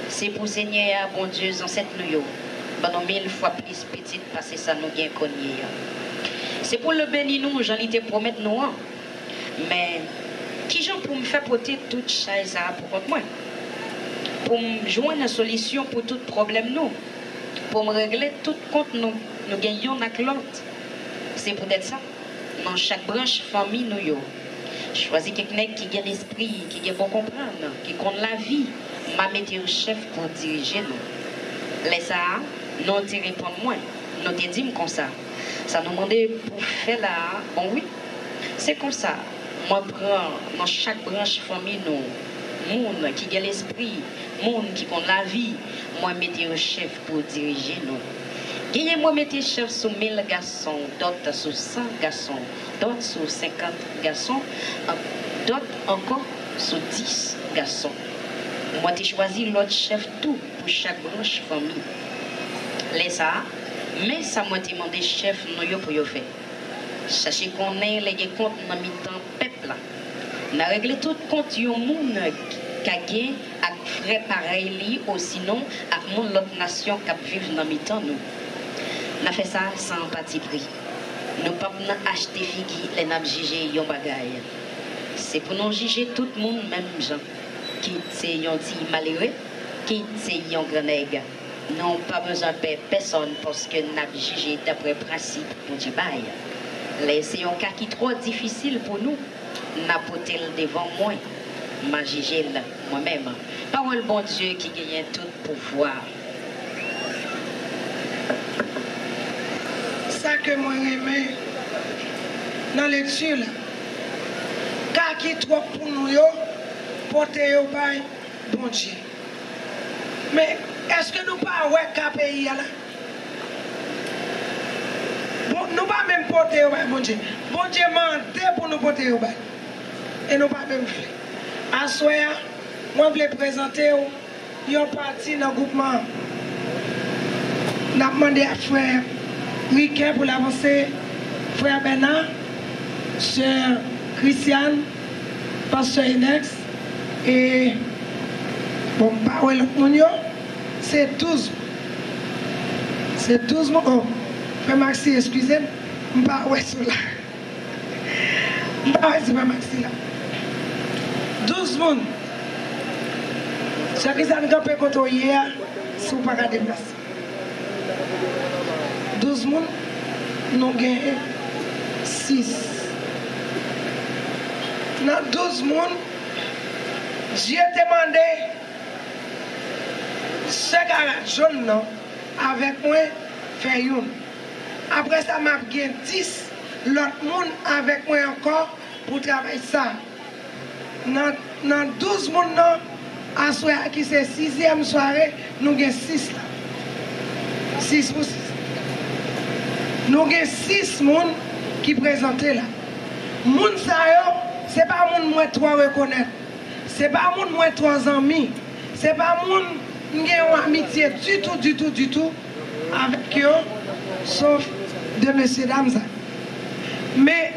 C'est pour Seigneur, bon Dieu, ancêtre nous. Bon, 1000 fois plus petite parce que ça nous vient qu'on y a. C'est pour le bénir nous, j'en étais promettre nous. Mais qui j'en pour me faire porter toute chose pour contre moi? Pour me joindre une solution pour tout problème nous, pour me régler tout compte nous gagnons avec l'autre. C'est peut-être ça. Dans chaque branche famille nous yo. Choisis quelqu'un qui a l'esprit, qui a bon comprendre, qui compte la vie, m'a mettre un chef pour diriger nous. Les ça, nous te répondre moins, nous te dit comme ça. Ça nous demandait pour faire là, bon oui, c'est comme ça. Moi prends dans chaque branche famille nous. Monde qui a l'esprit, monde qui compte la vie, moi mettez un chef pour diriger nous. Gagnez moi mettez chef sur 1000 garçons, d'autres sur 100 garçons, d'autres sur 50 garçons, d'autres encore sur 10 garçons. Moi j'ai choisi l'autre chef tout pour chaque branche famille. Les ça, mais ça m'a demandé chef nous pour y faire. Sachez qu'on est les comptes dans mi-temps peuple. On a réglé tout compte au monde qui a gagné avec frère pareil ou sinon avec mon l'autre nation qui vivent dans mi-temps nous. On a fait ça sans parti pris. Nous ne pouvons pas acheter figues et nous juger yon bagaille. C'est pour nous juger tout le monde même gens qui c'est yon dit malheureux, qui c'est yon grenègue. Nous pas besoin de personne parce que nous avons jugé d'après principe pour du bail. C'est un cas qui est trop difficile pour nous. N'apporter devant moi, m'a jugé moi-même. Parole bon Dieu qui gagne tout pouvoir. Ça que moi j'aime dans la lecture, car qui est trop pour nous, porter au bail, bon Dieu. Mais est-ce que nous ne pouvons pas qu'à pays là? Bon, nous ne pouvons pas même porter au bail, bon Dieu. Bon Dieu m'a demandé pour nous porter au bail. Et nous pas même fait. À soir, moi je voulais présenter une partie dans le groupement. Nous avons demandé à frère Riquet pour l'avancer, frère Bernard, sœur Christiane, pasteur Inex, et bon, parole c'est 12. C'est 12 mots. Oh, frère Maxi, excusez-moi, je ne sais pas où est-ce là. Je ne sais pas où est-ce Maxi là. 12 personnes. Ce qui s'est campé contre hier, si vous ne pouvez pas déplacer. 12 personnes, nous avons gagné 6. Dans 12 personnes, Dieu demandé Ce garage jaune non, avec moi, fait une. Après ça, m'a gagné 10 l'autre monde avec moi encore pour travailler ça. Dans 12 monde, à soir qui c'est 6e soirée, nous avons 6 là. 6 pour 6. Nous avons 6 monde qui présentent là. Moun sa yo, c'est pas moun moi trois reconnaître. C'est pas moun moi trois amis. C'est pas moun qui ont amitié du tout avec eux, sauf de messieurs dames. Mais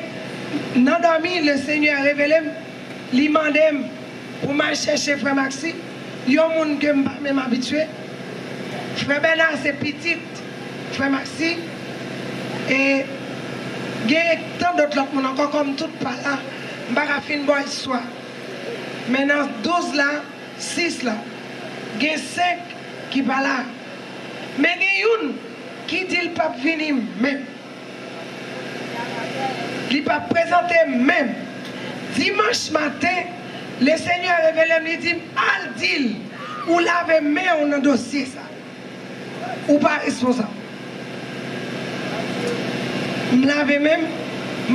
dans le le Seigneur a révélé, il m'a demandé pour m'aller chercher Frère Maxi. Il y a des gens qui ne sont pas même habitués. Frère Bernard, c'est petit, Frère Maxi. Et il y a tant d'autres gens encore comme tout par là. Je ne vais pas finir l'histoire. Maintenant, 12 là, 6 là. Il y a 5 qui ne sont pas là. Mais il y a une qui dit qu'il ne peut pas venir même. Il ne peut pas présenter même. Dimanche matin, le Seigneur a révélé, il dit, al dit, ou l'avez mis dans le dossier ça. Ou pas responsable. Je l'avais même, je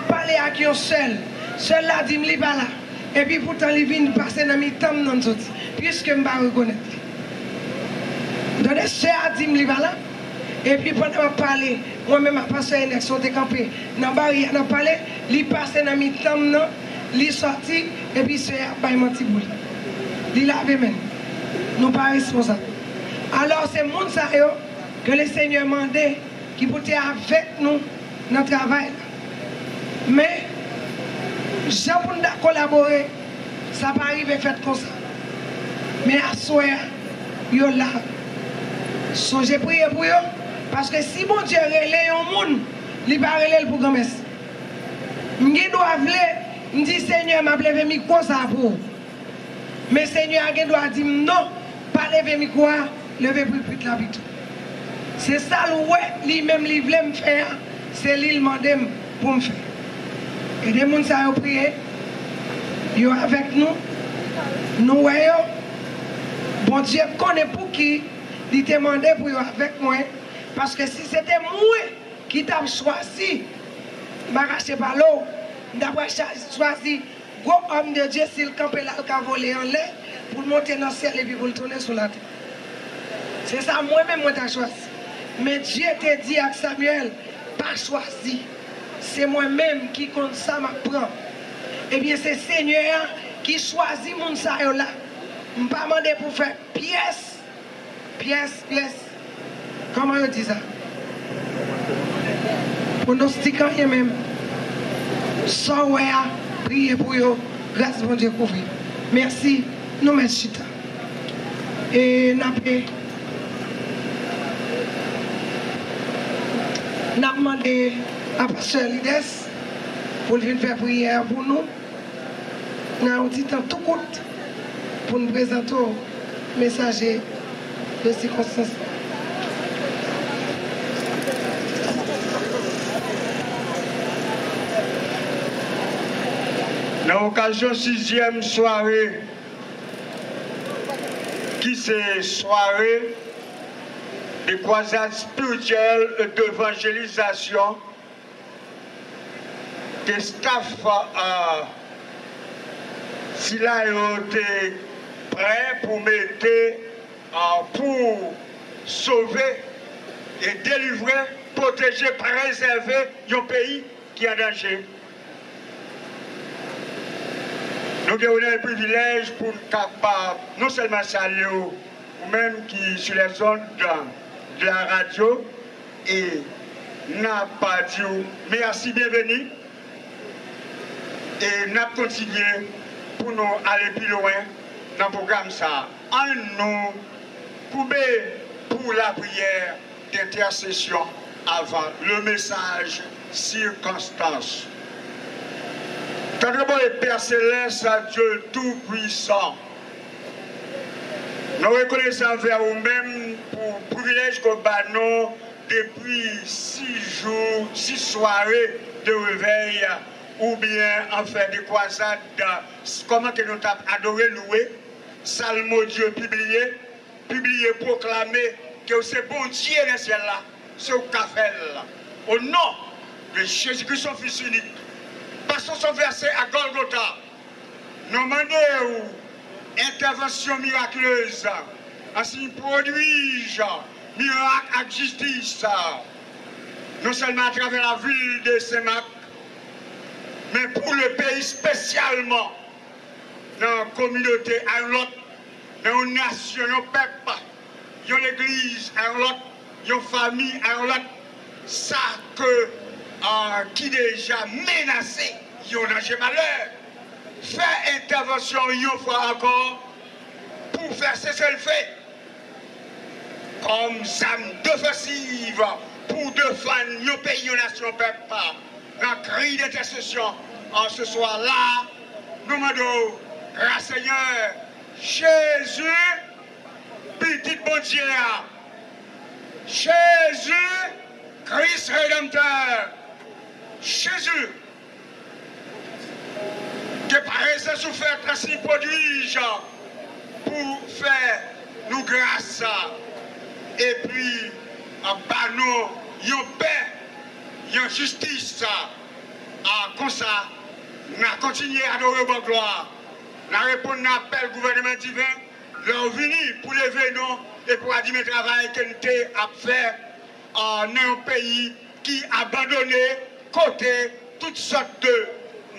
parlé à qui seul. Seul là dit, je ne pas là. Et puis pourtant, il vient passer dans mes temps dans le puisque je ne vais pas reconnaître. Donc, le seul a dit, je ne pas là. Et puis pendant que je parlais, moi-même, je passé à une action de camper. Dans le barrière, je parlais, il passe dans mes temps, il est sorti, et puis c'est un petit boule. Il l'avait même. Nous ne sommes pas responsables. Alors, c'est mon ça que le Seigneur m'a demandé qui peut être avec nous dans le travail. Mais, j'ai pour nous collaborer, ça ne peut pas arriver fait comme ça. Mais à soi, yo là. So, j'ai prié pour eux, parce que si mon Dieu relève un monde, il ne va pas relayer pour grand messe. Je dois me dire, Seigneur, m'a levé micro ça pour. Mais Seigneur, je dois dire non, pas lever micro, lever plus la vie. C'est ça le lui-même, il voulait me faire, c'est lui qui m'a demandé pour me faire. Et des gens qui ont prié, ils sont avec nous, nous voyons, bon Dieu connaît pour qui, il t'a demandé pour être avec moi, parce que si c'était moi qui t'a choisi, je ne sais pas l'eau, d'avoir choisi, gros homme de Dieu, s'il campait là, il a volé en l'air, pour monter dans le ciel et puis pour le tourner sur la terre. C'est ça, moi-même, moi, j'ai choisi. Mais Dieu t'a dit à Samuel, pas choisi. C'est moi-même qui compte ça, m'apprend. Eh bien, c'est Seigneur qui choisit mon sayo là. Je ne pas demander pour faire pièce. Comment on dit ça? Pronostiquant même. Sans prier pour eux. Grâce à Dieu couvrir. Merci. Nous mettons chita. Et nous avons demandé à Pasteur Lides pour venir faire prière pour nous. Nous avons dit temps tout court pour nous présenter au messager de circonstances. Dans l'occasion 6e soirée, qui c'est soirée de croisade spirituelle d'évangélisation, que staff s'il a été prêt pour mettre, pour sauver et délivrer, protéger, préserver un pays qui est en danger. Nous avons le privilège pour capable non seulement saluer ou même qui sur les zones de la radio et n'a pas dit merci, bienvenue et n'a continué pour nous aller plus loin dans le programme ça. En nous couper pour la prière d'intercession avant le message circonstance. Quand le Père Céleste, Dieu Tout-Puissant, nous reconnaissons envers vous-même pour le privilège que nous depuis 6 jours, 6 soirées de réveil, ou bien en fait des croisades, comment que nous avons adoré louer, Salmo Dieu publié, proclamé que c'est bon Dieu dans le ciel là, c'est au café là. Au nom de Jésus-Christ, son Fils unique. Passons son verset à Golgotha. Nous demandons intervention miraculeuse. Ainsi produit miracle à justice. Non seulement à travers la ville de Saint-Marc, mais pour le pays spécialement. Dans la communauté, à l'autre, dans une nation, dans un peuple, dans l'église, à l'autre, dans une famille, à l'autre. Ça que qui déjà menacé, il y a un malheur. Faire intervention une fois encore pour faire ce qu'elle fait. Comme âme défensive pour défendre nos pays, nos nations, peuple. Un cri d'intercession en ce soir-là, nous demandons, grâce Seigneur, Jésus, petit bon Dieu, Jésus, Christ Rédempteur, Jésus, que par exemple souffert ainsi produit pour faire nous grâce et puis en bas nous, yon paix, yon justice, comme ça, nous continuons à adorer votre gloire. Nous répondons à l'appel gouvernement divin, leur venir pour lever nous et pour dire le travail que nous avons fait dans un pays qui a abandonné côté toutes sortes de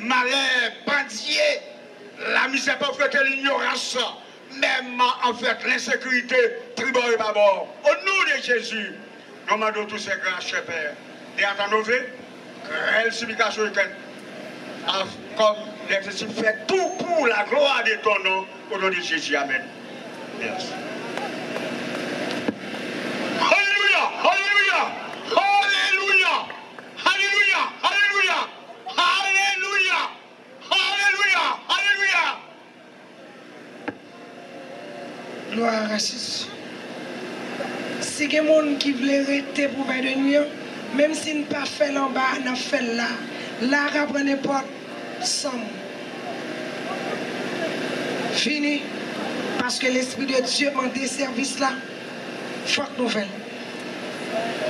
malheurs, bandiers, la misère pauvreté, l'ignorance, même en fait l'insécurité, tribord et babord. Au nom de Jésus, nous demandons tous ces grands chefs et attendons grêle supplication comme l'exercice fait tout pour la gloire de ton nom, au nom de Jésus. Amen. Merci. Alléluia, alléluia, alléluia, alléluia, alléluia, alléluia, alléluia, alléluia. Gloire à Jésus. Si il y a des gens qui veulent rester pour faire de nuit, même si nous ne pas fait en bas, nous fait là. Là, après n'importe somme. Fini. Parce que l'Esprit de Dieu m'a des services là. Faut que nous fassions.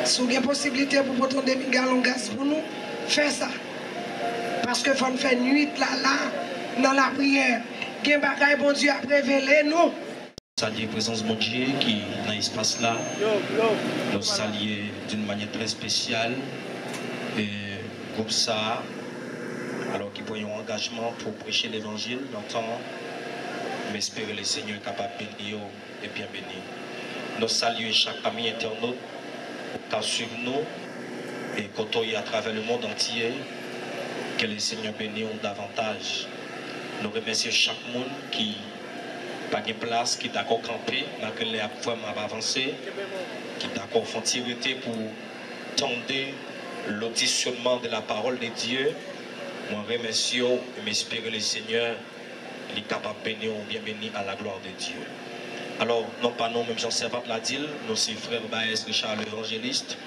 Si vous avez une possibilité pour prendre des gallons de gaz pour nous, faites ça. Parce que faut nous faire nuit là, dans la prière. Il y a des bagailles, bon Dieu, à révéler nous. Saluer la présence de Dieu qui est dans l'espace là. Nous saluer d'une manière très spéciale. Et comme ça, alors qu'ils voient un engagement pour prêcher l'évangile, longtemps, mais espérer le Seigneur est capable de bénir et bien bénir. Nous saluons chaque ami internaute qui suit nous et côtoyer à travers le monde entier. Que le Seigneur bénisse davantage. Nous remercions chaque monde qui pas de place, qui est d'accord campé, malgré les femmes avancées, qui est d'accord font tirer pour tendre l'auditionnement de la parole de Dieu. Nous remercions et m'espérer le Seigneur, il est capable de bénir ou bien bénir à la gloire de Dieu. Alors, non pas nous, même Jean-Servat l'a dit, nous sommes frères Baez Richard l'évangéliste,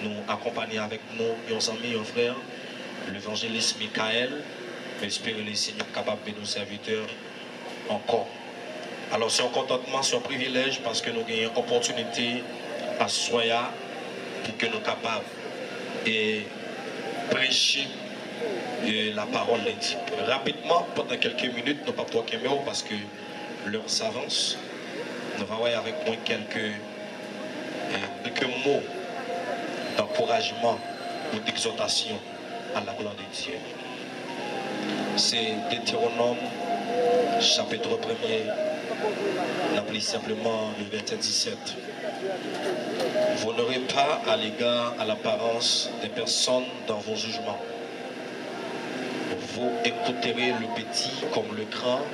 nous accompagnons avec nous, nos amis, nos frères, l'évangéliste Michael, m'espérer le Seigneur capable de nos serviteurs encore. Alors c'est un contentement, c'est un privilège parce que nous avons une opportunité à Soya pour que nous soyons capables de prêcher la parole de Dieu. Rapidement, pendant quelques minutes, nous ne pouvons pas trop qu'aimer parce que l'heure s'avance. Nous allons avoir avec moi quelques mots d'encouragement ou d'exhortation à la gloire de Dieu. C'est Deutéronome, chapitre 1er. N'appelez simplement le verset 17. Vous n'aurez pas à l'égard à l'apparence des personnes dans vos jugements. Vous écouterez le petit comme le grand.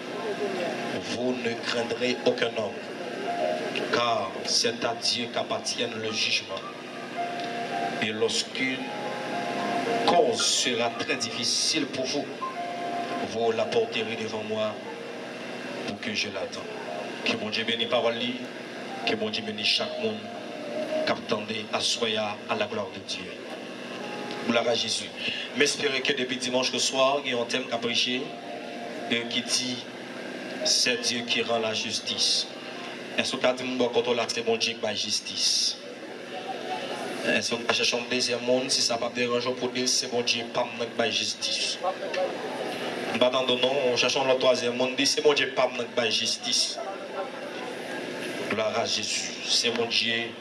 Vous ne craindrez aucun homme. Car c'est à Dieu qu'appartiennent le jugement. Et lorsqu'une cause sera très difficile pour vous, vous la porterez devant moi pour que je l'attende. Que mon Dieu bénisse parole, que mon Dieu bénisse chaque monde qui attendait à soya à la gloire de Dieu. Gloire à Jésus. M'espérer que depuis dimanche le soir, il y a un thème à prêcher qui dit c'est Dieu qui rend la justice. Est-ce que vous avez dit que c'est bon Dieu qui va justice? Est-ce que vous cherchez un deuxième monde, si ça ne va pas déranger pour dire c'est bon Dieu qui va justice? Non, on cherche le troisième monde, c'est bon Dieu qui va justice. Gloire à Jésus, c'est mon Dieu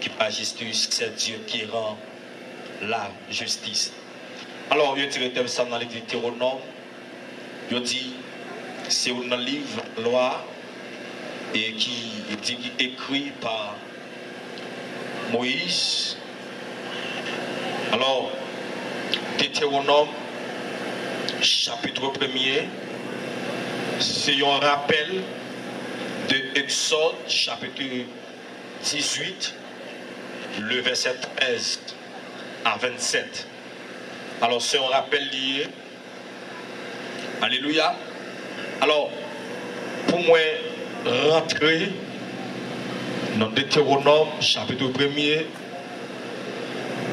qui va justice, c'est Dieu qui rend la justice. Alors, il dit ça dans les Deutéronome, il dit, c'est un livre, loi, et qui est écrit par Moïse. Alors, Deutéronome, chapitre 1er, c'est un rappel de Exode, chapitre 18, le verset 13 à 27. Alors, c'est un rappel lié. Alléluia. Alors, pour moi, rentrer dans Deutéronome, chapitre 1er,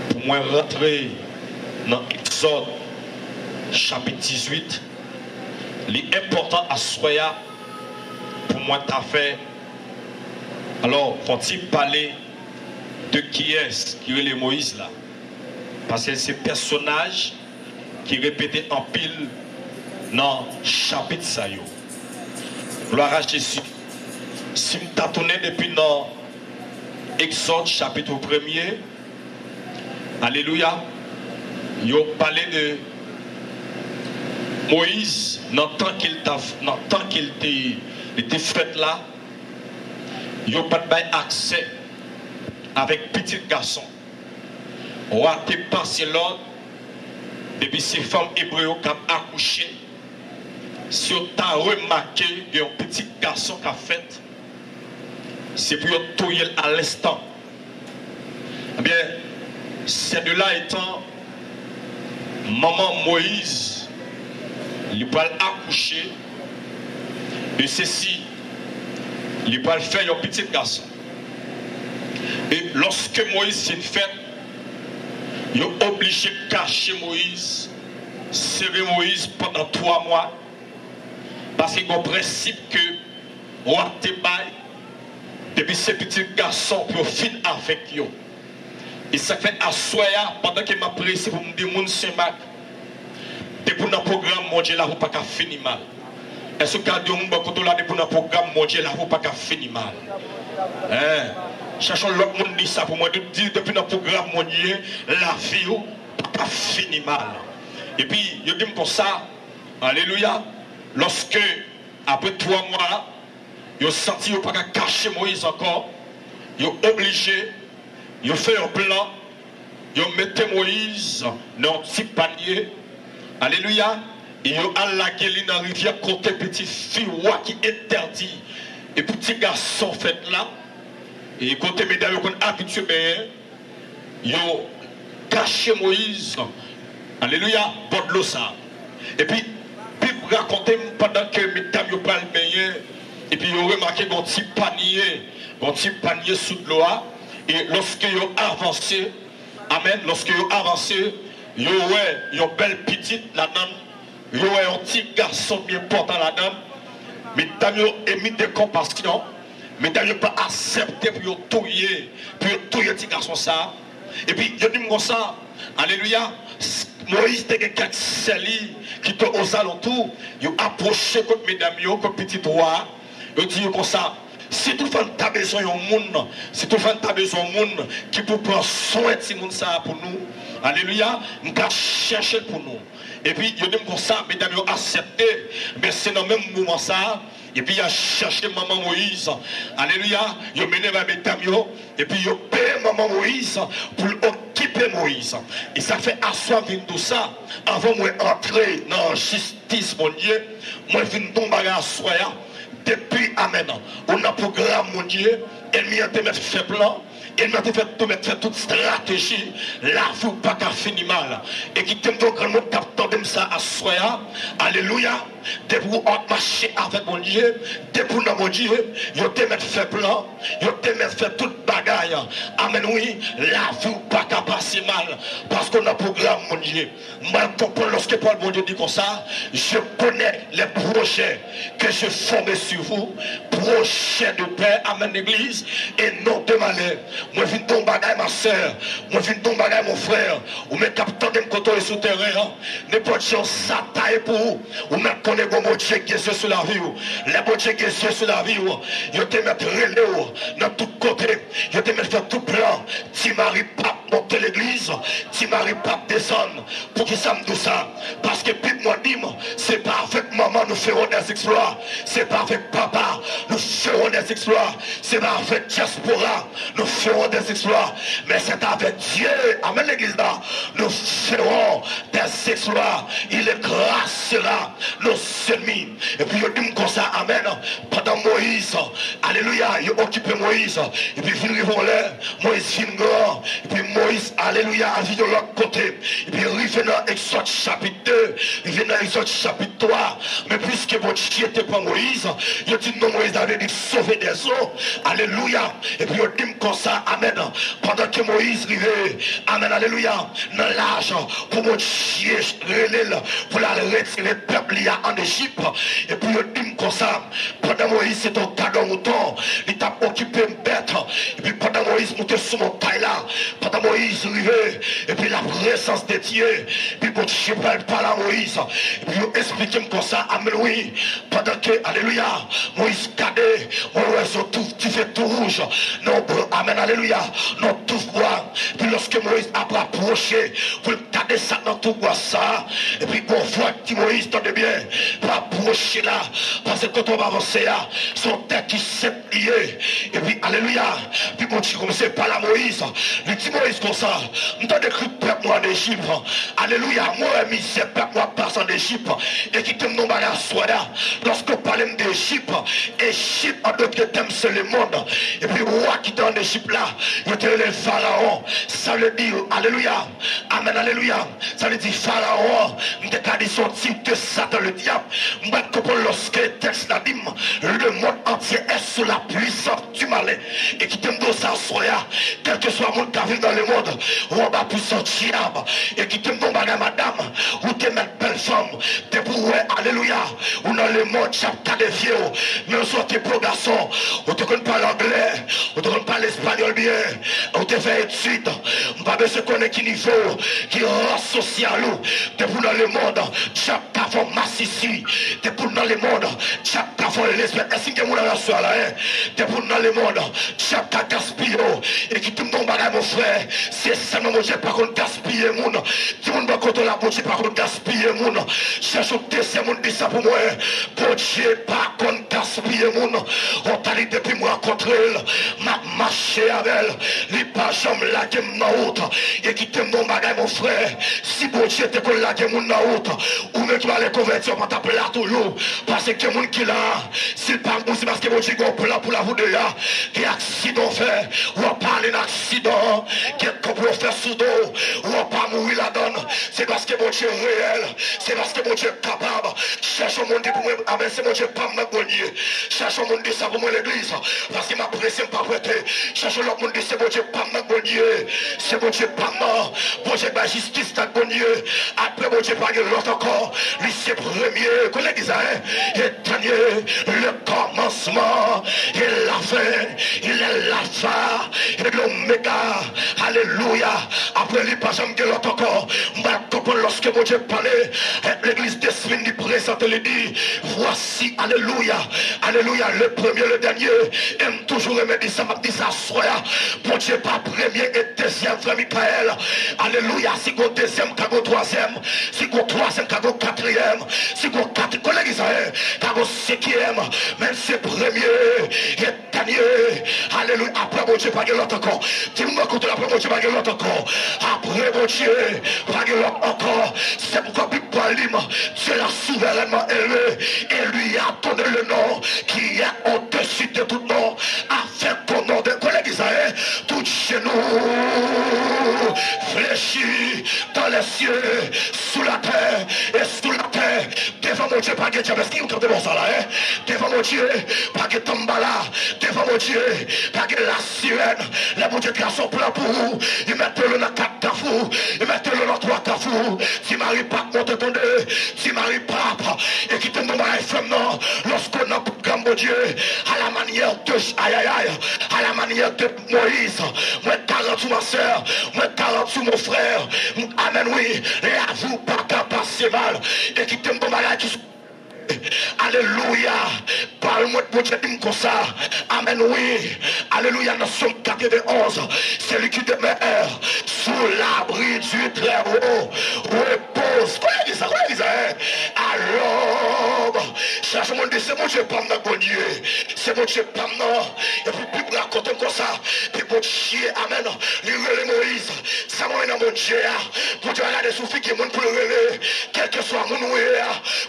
pour moi, rentrer dans Exode, chapitre 18, l'important à soi, pour moi, tu as fait. Alors, faut-il parler de qui est-ce qui est le Moïse là? Parce que c'est personnage qui répétait en pile dans le chapitre ça. Gloire à Jésus. Si je t'ai tourné depuis dans Exode chapitre 1er, alléluia, il a parlé de Moïse dans le temps qu'il était fait là. Il n'a pas de accès avec petit garçon. On a passé l'ordre depuis ces femmes hébreues qui ont accouché. Si on a remarqué un petit garçon qui a fait, c'est pour tout à l'instant. Eh bien, c'est de là étant, maman Moïse, il va accoucher de ceci, il va faire un petit garçon. Et lorsque Moïse s'est fait, il est obligé de cacher Moïse, serrer Moïse pendant 3 mois. Parce qu'il y a un principe que on a été bail depuis ces petits garçons pour finir avec eux. Et ça fait à soi, pendant que je m'apprécie pour me dire, mon Saint-Marc, depuis notre programme mondial, là, vous pas finir mal. Est-ce que vous avez dit là depuis notre programme mondial, là, vous pas finir mal? Cherchons l'autre monde dit ça pour moi, de dire depuis notre programme mondial, la vie, vous pas finir mal. Et puis, je dis pour ça, alléluia. Lorsque, après 3 mois, ils ont senti qu'ils ne pouvaient pas cacher Moïse encore, ils ont obligé, ils ont fait un plan, ils ont mis Moïse dans un petit panier, alléluia, et ils ont allagué dans la rivière côté petite fille qui interdit, et petit garçon fait là, et côté médaille qu'on a habitué, ils ont caché Moïse, alléluia, pour de l'eau ça. Et puis, raconter pendant que mesdames yo pas le baigner et puis yo remarqué un petit panier sous de l'eau et lorsque yo avancé amen lorsque yo avancé yo ouais une belle petite la dame yo ouais un petit garçon bien portant la dame mesdames yo émis de compassion mesdames yo pas accepté pour yo touiller petit garçon ça et puis yo dit comme ça alléluia. Moïse était quelqu'un qui était aux alentours, il a approché contre mesdames, contre petit roi, il dit comme ça, si tout le monde a besoin de monde, si tout le monde a besoin de monde qui peut prendre soin de ce monde pour nous, alléluia, nous allons chercher pour nous. Et puis, il dit comme ça, mesdames, ils ont accepté, mais c'est dans le même moment ça, et puis il a cherché maman Moïse, alléluia, il a mené vers mesdames, et puis il a payé maman Moïse pour occuper Moïse. Et ça fait asseoir tout ça, avant moi entrer dans la justice, mon Dieu, moi je viens tomber à soi, depuis amen. On a programme, mon Dieu, elle m'y a te mettre faible, et nous avons fait toute stratégie, là, vous pas qu'à finir mal. Et qui t'aime donc, quand nous avons ça à soi, alléluia, de vous marcher avec mon Dieu, de pour mon Dieu, vous te mettre fait plan, vous te mettre fait toute bagaille. Amen, oui, là, vous pas qu'à passer mal, parce qu'on a programme, mon Dieu. Moi, je comprends lorsque Paul, mon Dieu, dit comme ça, je connais les projets que je forme sur vous, projets de paix, amen, l'église, et non de malheur. Moi, je viens ton bagage, ma soeur, moi, je viens ton bagage, mon frère, ou mes capteurs de côté souterrain, n'importe chose, ça taille pour vous, ou même qu'on est bon, mon Dieu, qui est sur la vie, les bon Dieu qui est sur la vie, ils te mettent relais dans tout côté, ils te mettent faire tout plan, tu m'arrives pas monter l'église, tu m'arrives pas descendre, pour qui ça me dit ça, parce que puis moi dis, c'est pas avec maman nous ferons des exploits, c'est pas avec papa nous ferons des exploits, c'est pas avec diaspora nous ferons des exploits, mais c'est avec Dieu, amen l'église là, nous ferons des exploits, il est grâce là, nos ennemis, et puis il dit comme ça, amen, pendant Moïse, alléluia, il occupé Moïse, et puis il vient là, Moïse vient grand, et puis Moïse, alléluia, a vu de l'autre côté, et puis il vient dans Exode chapitre 2, il vient dans Exode chapitre 3, mais puisque votre chien n'était pas Moïse, il dit non, Moïse avait dit sauver des eaux, alléluia, et puis il dit comme ça, amen, pendant que Moïse arrivait, amen, alléluia, dans l'âge, pour votre chien, pour la retirer le peuple en Égypte, et puis il dit comme ça, pendant Moïse c'est un cadeau mouton, il t'a occupé une bête, et puis pendant Moïse montait sur mon taille là, pendant Moïse arrivait, et puis la présence de Dieu, puis mon chien parle à Moïse, et puis il explique comme ça, amen oui, pendant que, alléluia, Moïse cadet, tu fais tout rouge, non, amen, alléluia, non, tout bois, puis lorsque Moïse a approché, vous cadet ça dans tout bois ça, et puis bon, voit que Moïse, tendez bien, pas approcher là, parce que quand on va avancer là, son tête qui s'est lié, et puis alléluia, puis mon Dieu commence par la Moïse, lui dit Moïse comme ça, nous avons décrit peuple moi en Égypte, alléluia, moi mis ce peuple moi passe en Égypte, et qui t'aime non mal à soi là, lorsque on parle d'Égypte, Égypte en d'autres termes c'est le monde, et puis roi qui est en Égypte là, il était le pharaon, ça veut dire, alléluia, amen, alléluia, ça veut dire pharaon, nous avons dit son type de Satan le diable, moi comprends lorsque le texte l'a dit, le monde entier est sous la puissance du malin, et qui t'aime dans sa soya, quel que soit le monde qui vit dans le monde, ou on va puissance diable, et qui t'aime dans madame, ou t'es mettre belle femme, t'es pour alléluia, ou dans le monde, chaque de vieux, mais on soit tes beaux garçons, ou te connais pas l'anglais, ou te connais pas l'espagnol bien, ou te fait études, on va bien se connaître qui niveau, qui race sociale, t'es pour dans le monde, chaque avant massissi, t'es pour dans le monde, chaque avant l'espèce, est-ce que vous l'avez soir là, t'es pour dans le monde, chaque gaspillé, et qui tombe dans bagage mon frère, c'est ça, mon Dieu, par contre gaspiller mon, tout le monde va contre la bouche, par contre gaspiller mon, cherche au deuxième monde, dit ça pour moi, pour Dieu, par contre gaspiller mon, on t'a dit depuis moi contre elle, m'a marché avec elle, les pas jamais la game dans autre, et qui tombe dans bagage mon frère, si bon Dieu te colle la game dans autre, ou même tu vas les convertir par ta plat toujours, parce que mon qui là, c'est pas bon, c'est parce que mon Dieu a un plan pour la vous de là, qui accident fait, ou on parle d'un accident, qui est comme on fait sous dos, ou on pas mourir la donne, c'est parce que mon Dieu est réel, c'est parce que mon Dieu est capable, cherche au monde pour moi, amen, c'est mon Dieu pas m'abonner, cherche au monde ça pour moi l'église, parce que ma pression pas prêtée, cherche au monde c'est mon Dieu pas m'abonner, c'est mon Dieu pas mort, mon Dieu pas justice t'abonner, après mon Dieu pas l'autre encore, lui c'est premier, collègue Isaïe, et dernier, le commencement, et la fin, il est l'alpha, et l'oméga, alléluia, après lui pas jamais que l'autre encore, lorsque mon Dieu parlait, l'église des semaines du présent le dit, voici, alléluia, alléluia, le premier, le dernier, aime toujours aimer dire ça, m'a dit ça, soya, mon Dieu pas premier et deuxième, frère Michael, alléluia, si go deuxième, kago troisième, si go troisième, kago quatrième, si go quatre, collègue Isaïe, kago cinquième, même c'est premier et dernier, alléluia, après mon Dieu pas l'autre encore, dis-moi contre après mon Dieu pas l'autre encore, après mon Dieu pas l'autre encore, c'est pourquoi Bible Dieu l'a souverainement élevé et lui a donné le nom qui est au-dessus de tout nom, afin qu'au nom de collègue Isaïe, tout nous fléchis dans les cieux, sous la terre et sous la terre. Devant mon Dieu, pas de diable. Est-ce qu'il y a bon ça là, hein? Devant mon Dieu, pas de tambala. Devant mon Dieu, pas de la sirène. Les mon Dieu qui a son plan pour vous. Ils mettent le dans 4 tafous. Ils mettent le dans 3 tafous. Si Marie pas monte ton deux, si Marie pas, et qui te demande à femme non, lorsqu'on a pour mon Dieu, à la manière de aïe aïe aïe, à la manière de Moïse, moi talent sur ma soeur, moi talent sur mon frère. Amen, oui, et à vous pas qu'à passer mal, et qui te demande à qui. Alléluia. Parle-moi de Dieu comme ça. Amen, oui. Alléluia. Dans Somme 91, c'est lui qui demeure sous l'abri du Très-Haut. Repose. Comment dit ça? Comment dit ça? Alors, cherche mon Dieu, c'est mon Dieu, pas mon Dieu. C'est mon Dieu, pas non. Et puis, puis, raconter comme ça. Puis, mon Dieu, amen. Lui, relève Moïse. Ça m'a dans mon Dieu. Mon Dieu, regarde sous qui est mon pour le relever. Quel que soit mon noué.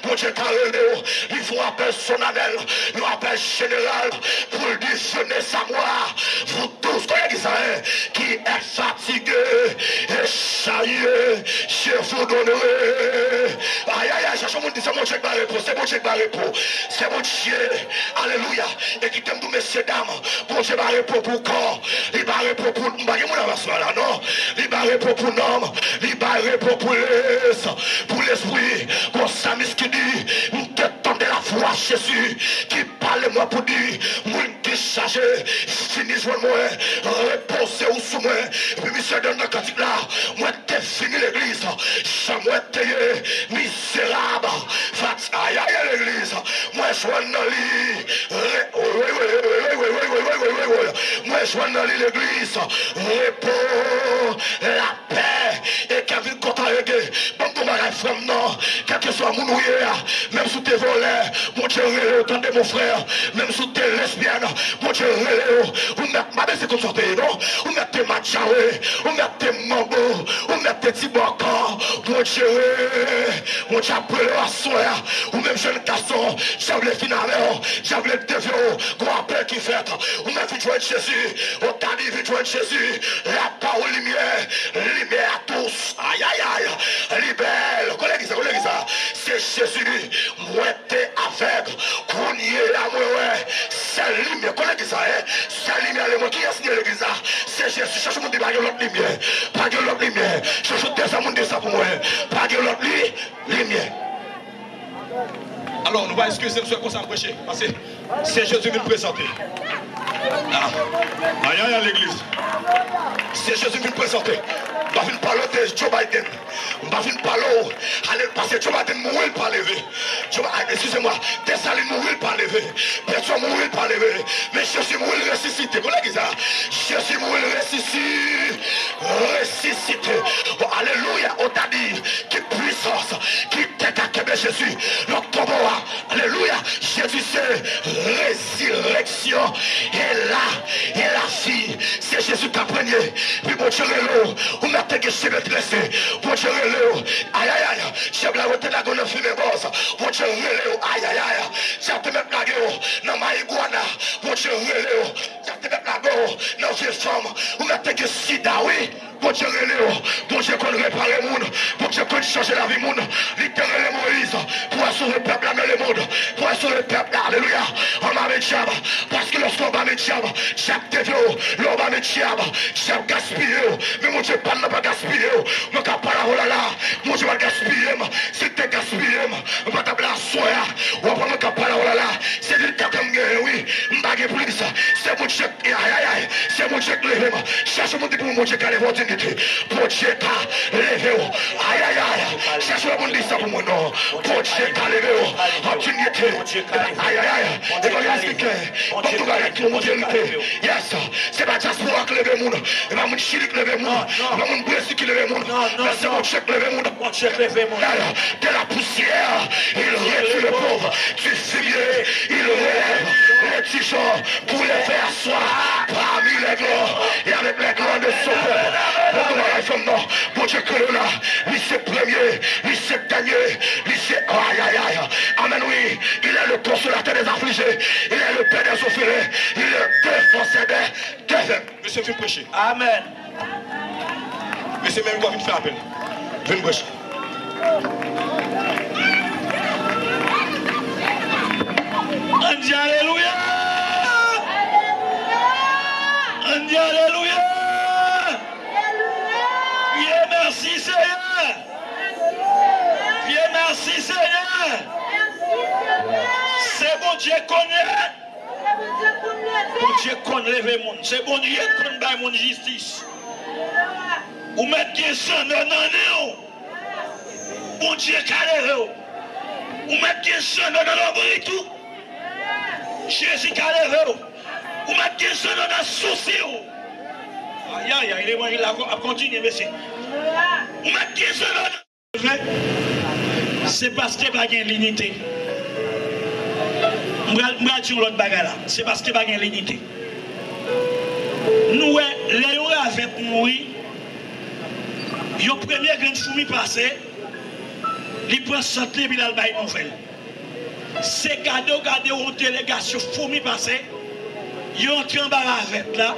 Mon Dieu, t'as relevé. Il faut un appel solennel, il faut un appel général pour le dire jeunesse à moi. Vous tous, connaissez ça, qui êtes fatigués et charriés, je vous donnerai. Aïe, aïe, aïe, cherchez mon Dieu, c'est mon Dieu qui va répondre, c'est mon Dieu qui va répondre, c'est mon Dieu. Alléluia. Et qui t'aime tous messieurs, dames, mon Dieu va répondre pour corps, il va répondre pour nous, là, non, il va répondre pour l'homme, il va répondre pour l'esprit, pour Samis qui dit, de la foi Jésus qui parle moi pour dire moi déchargé fini joindre moi reposer ou sous moi puis monsieur donne le cantique là moi t'ai fini l'église moi t'ai misérable aïe aïe l'église moi joindre dans lit moi joindre dans l'église repos la paix et qu'à vivre content avec bon pour ma femme non quel que soit mon ouïe même sous tes volets mon Dieu attendez mon frère même sous tes lesbiennes mon Dieu vous mettez ma baisse comme sortez non vous mettez ma tchaoué vous mettez mango vous mettez tibaka mon Dieu appelé à soir ou même jeune garçon j'avais les finales j'avais les dévions grand appel qui fait vous mettez joindre Jésus on t'a dit vite joindre Jésus la parole lumière à tous aïe aïe aïe libère collègue ça c'est Jésus moi t'es avec qu'on y est à moi c'est lumière collègue ça c'est lumière le mot qui a signé l'église c'est Jésus cherche mon débat l'autre lumière pas de l'autre lumière cherche des amours de ça pour moi pas de l'autre lumière. Alors nous va excuser nous comme ça prêcher parce que c'est Jésus qui nous présenter. Aïe aïe à l'église. C'est Jésus qui nous présenter. On va venir parler de Joe Biden. On va venir parler parce que Joe Biden mourir pas lever. Excusez-moi, Dessalines mourir pas lever. Personne mourir pas lever. Mais Jésus mourir ressuscité. Vous l'avez dit ça? Jésus mourir ressuscité. Oh, alléluia. On t'a dit qui puissance, qui tête à Québec Jésus. Notre combat. Alléluia. Jésus c'est résurrection. Et là, et la fille, c'est Jésus qui a prégné. Puis mon Dieu, on m'a fait que je me dresse. Mon Dieu, aïe aïe aïe, j'ai la route de la gonne fumée bosse. Mon Dieu, aïe aïe aïe, j'ai te mettre la gueule dans ma iguana. Mon Dieu, j'ai te mettre la gueule dans une femme. On m'a fait que sida, oui. Mon Dieu, bon Dieu, qu'on répare le monde, bon Dieu, qu'on change la vie monde, littéralement Moïse, pour assurer le peuple dans le monde, pour assurer le peuple, alléluia, on va mettre diable, parce que lorsqu'on va mettre diable, chaque dévion, l'on va mettre diable, chaque gaspillé, mais mon Dieu, pas gaspillé, mon cas pas la rola là, mon Dieu va gaspiller, si tu gaspillé, on va t'appeler à soi, on va prendre mon cas pas la rola là, c'est du cas comme oui, on va gagner plus, c'est mon Dieu, aïe aïe aïe, c'est mon Dieu qui lève, cherche mon Dieu pour mon Dieu qui a levé. Pour Dieu t'a levé. Aïe aïe aïe. Cherche le monde dit ça pour moi non. Pour Dieu t'a levé. Opportunité. Aïe aïe aïe. Et quand il y a expliqué. Pour tout gars qui ont mondialité. Yes. C'est pas diaspora qui lève le monde. C'est pas mon Chili qui lève le monde. C'est pas mon Brésil qui lève le monde. Mais c'est mon Dieu qui lève le monde. De la poussière, il réduit le pauvre. Du fumier, il relève les petits gens pour les faire asseoir parmi les grands et avec les grands de son peuple. Bon Dieu que là, lui c'est premier, lui c'est dernier, lui c'est aïe aïe aïe. Amen oui, il est le consolateur des affligés, il est le père des offrés, il est le défenseur des Monsieur, viens prêcher. Amen. Monsieur, même quoi, viens faire appel. Viens prêcher. On dit Alléluia. On dit Alléluia. Bien merci Seigneur. Bien merci Seigneur. C'est bon Dieu connaît. Bon Dieu connaît le monde. C'est bon Dieu connaît mon justice. Ou mettre question dans nous. Bon Dieu calé. Ou mettre question dans l'ombre tout. Jésus calé. Ou mettre question dans le souci. Aïe aïe, il a continué monsieur. Ou mettre question dans c'est parce que pas gain l'unité. M'ra dire l'autre bagarre là, c'est parce que pas gain l'unité. Nous les yo avec nous, yo première grande fourmi passé, li prend santé puis il bail nouvelle. C'est cadeau une délégation fourmi passé, yo entré en bas avec là,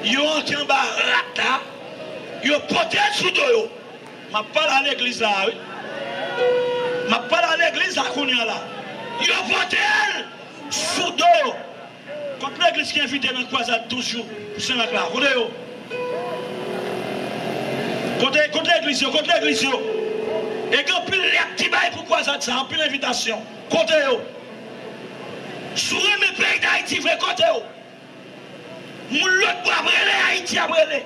yo entré en bas là, yo porté sous dos. M'a pas à l'église là, oui. M'a pas à l'église là qu'on est là. Yo porté sous dos. Quand l'église qui invite dans la croisade 12 jours pour Saint-Marc là, contre l'église, et quand pile les petits bails pour croisade ça, en pile l'invitation, côté yo. Sur le pays d'Haïti, vrai côté yo. Moun l'autre pour après Haïti après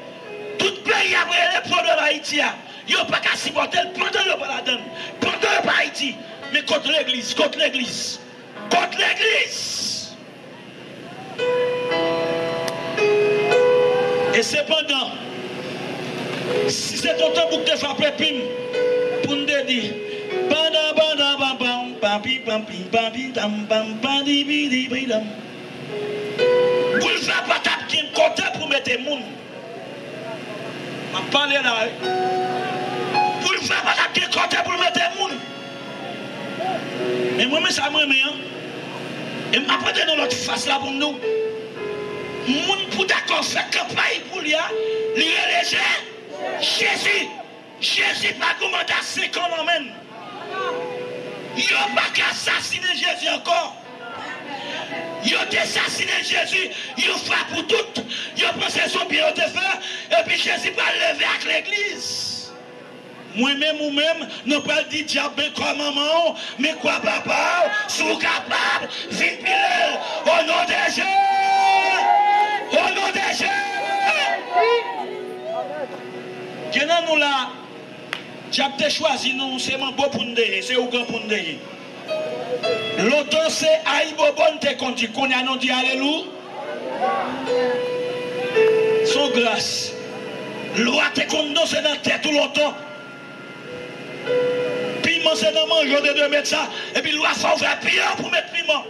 tout pays après pour l'Haïti. Yo pas qu'à supporter pendant le pas la donne, pendant le pas Haïti, mais contre l'église, contre l'église. Contre l'église. Et cependant, si c'est ton temps pour te faire pépim, pour nous dire, pour le faire patate qui est côté pour mettre les gens. Je parle là. Pour le faire patate qui est côté pour mettre les gens. Mais moi, ça me remet. Et après, dans notre face là pour nous. Moun pour d'accord faire campagne pour lui, il est Jésus. Jésus pas commandé à 5 ans même. Il n'a pas qu'à assassiner Jésus encore. Il a assassiné Jésus, il frappe pour tout. Il a pensé son bien de faire, et puis Jésus va lever avec l'église. Moi-même ou même, nous pas dire diable quoi maman, mais quoi papa, sous capable, vite pile, au nom de Jésus. Au nom de Jésus. Quand nous là, diable choisi nous, c'est mon beau pour nous, c'est au grand pour nous. L'autre c'est Aïbobon te conti, qu'on a dit alléluia. Son grâce. Loi te condamne c'est dans la tête tout longtemps. Piment c'est dans manger de 2 mètres ça. Et puis loi ça ouvre pire pour mettre piment.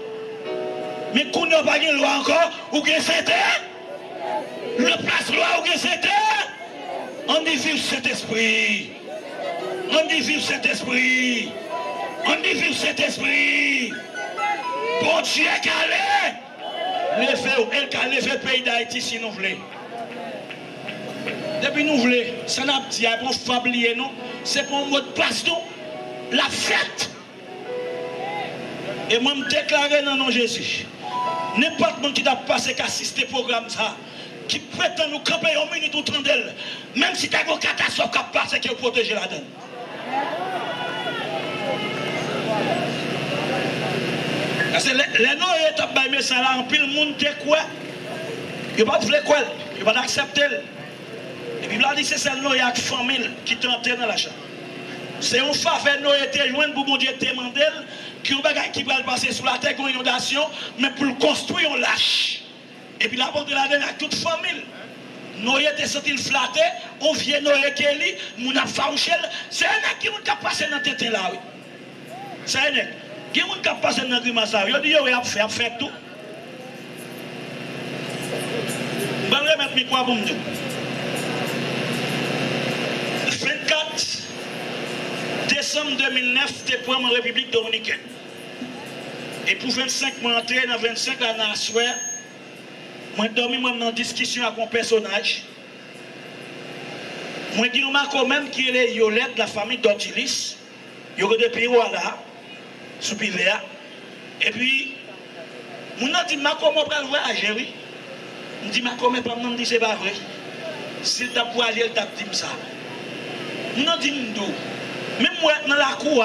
Mais qu'on n'a pas de loi encore, ou que c'était le place loi ou que c'était. On dit vive cet esprit. On dit vive cet esprit. On dit vive cet esprit. Bon Dieu calé. Elle a levé le pays d'Haïti si nous voulons. Depuis nous voulons, ça n'a pas dit, bon fablier nous, c'est pour un mot de place nous, la fête. Et moi je déclare dans le nom de Jésus, n'importe qui qui a passé qu'à assister au programme ça, qui prétend nous camper une minute ou 30 d'elle, même si tu as une catastrophe qui a passé, qui a protégé la donne. Parce que les noms étaient baillés ça là, en pile le monde te quoi. Il ne va pas vouloir quoi, il va pas accepter. Et puis là dit c'est celle là qui famille qui tentait dans la chambre. C'est un faveur nous était joindre pour bon Dieu te demander qui un bagage qui va passer sous la terre comme inondation mais pour le construire on lâche. Et puis là pour la donne à toute famille. Nous était senti flatté, on vient Noé Kelly, mon a fauché, c'est un qui nous a passé dans tête là oui. C'est un qui moun k'ap passe dans grimace ça, yo dit yo a fait tout. Bon remettre micro pour me dire. 24 décembre 2009, c'était pour la République dominicaine. Et pour 25 mois entrer dans 25 la nation, Moi, dormi moi dans discussion avec un personnage. Moi, dis nous quand même qui est Yolette, la famille d'Ortilis. Il y a des pays là, sous Pivea. Et puis, mon nom dit, comment on va voyager, oui? Je dis, comment on dit, c'est pas vrai. S'il t'a voyagé, il t'a dit ça. Mon nom dit, même moi, dans la cour,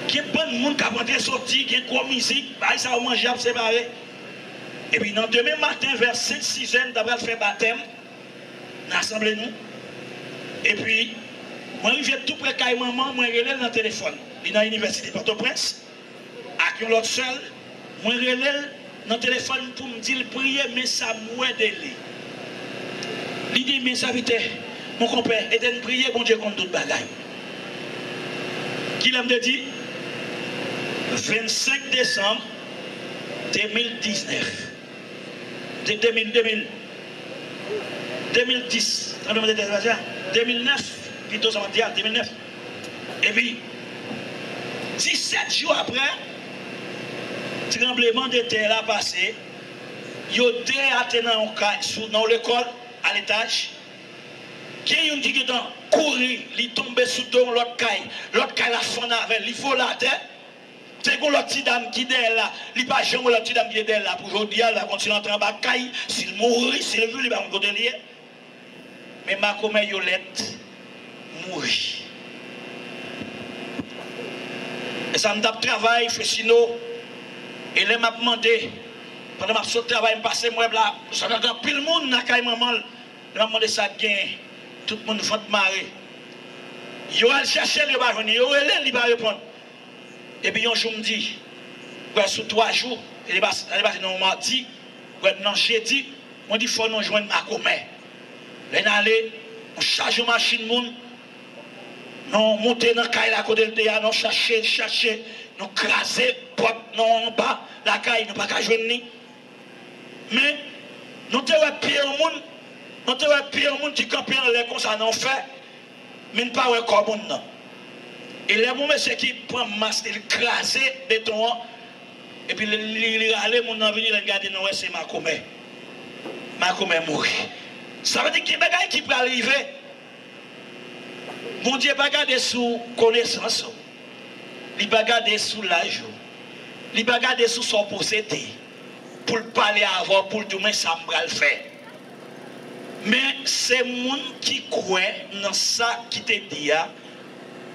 qui est bon monde qui a rentré sorti, qui est comme musique, ça va manger, c'est pareil. Et puis, dans demain matin, vers 5-6 heures, d'après faire baptême, l'assemblée nous. Et puis, moi, je vais tout près de maman, moi, je relève dans le téléphone. Il est dans l'université Port-au-Prince, avec l'autre seul, moi, je relève dans le téléphone pour me dire, prier, mais ça m'aide. Il dit, mais ça vite, mon compère, et de prier, bon Dieu, contre d'autres bagailles. Qui l'aime de dire? 25 décembre 2019. 2010. 2009. Plutôt, ça va dire 2009. Et puis, 17 jours après, le tremblement de terre a passé. Il y a été dans l'école, à l'étage. Qui a une qui est courir, il tombe sous l'autre caille. L'autre caille la sonne avec, il faut la terre. C'est que l'autre petite dame qui est là, il n'y a pas jamais l'autre petite dame qui est là. Pour aujourd'hui, elle va continuer à entrer en bas caille. S'il mourit, s'il veut, il va me côté lié. Mais ma commère Yolette mourit. Et ça me tape travail, fait sinon. Et là, m'a demandé, pendant que je suis au travail, je passe moi là, ça a pile le monde dans la maman. Je m'a demandé ça gain. Tout le monde va te marrer. Yo al chercher le baron, yo il va répondre. Et puis un jour me dit, sous 3 jours, il va dans mardi, dans jeudi, on dit faut nous joindre à commun. Là aller, on charge une machine moun, nous monter dans caille à côté de là, nous chercher, nous craser porte non bas la caille, nous pas joindre ni. Mais nous te pied au monde. Nous avons pire monde qui campe en l'air comme ça, non fait, mais ne pas comme non. Et les monsieur qui prend masse, il crase béton, et puis il allait mon avenir, il regarde, non, c'est ma commère. Ma commère mourit. Ça veut dire qu'il y a des bagages qui peuvent arriver. Mon Dieu, pas garder sous connaissance, il pas garder sous l'âge, il pas garder sous son possédé, pour parler avant, pour tout le monde, ça me le faire. Mais c'est les gens qui croient dans ça qui te dit,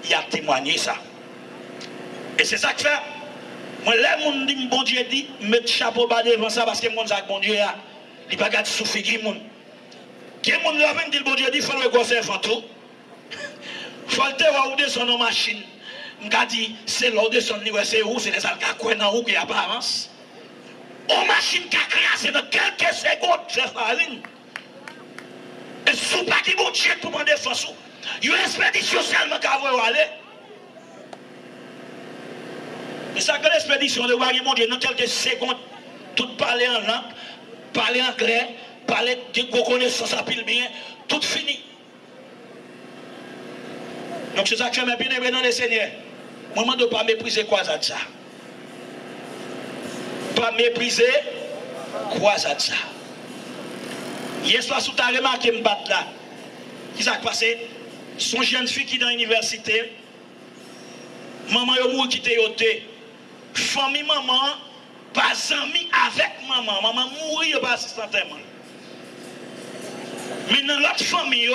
il a témoigné ça. Et c'est ça que fait. Moi, les gens disent, bon Dieu dit, mettre chapeau bas devant ça parce que les gens disent, bon Dieu, il n'y a pas de souffrir. Qui est gens qui dit, bon Dieu dit, il faut le gosser avant tout. Il faut le voir où descend nos machines. Je dis, c'est là où descend, c'est où, c'est les alcacoués dans où qui a pas avance. Une machine qui a crasé dans quelques secondes, c'est farine. Et sous pas qui bon Dieu pour prendre défense, il y a une expédition seulement qui va aller. Et ça, que l'expédition de voir mon Dieu, dans quelques secondes, tout parler en langue, parler anglais, parler de connaissances à pile bien, tout fini. Donc c'est ça que je me bien aimé dans le Seigneur. Moi, je ne dois pas mépriser quoi ça. Pas mépriser quoi ça. Hier soir, sous ta remarqué, me battre là. Qui s'est passé? Son jeune fille qui est dans l'université, maman est mort qui était yoté. Famille maman, pas ami avec maman. Maman mourit pas instantanément. Mais dans l'autre famille,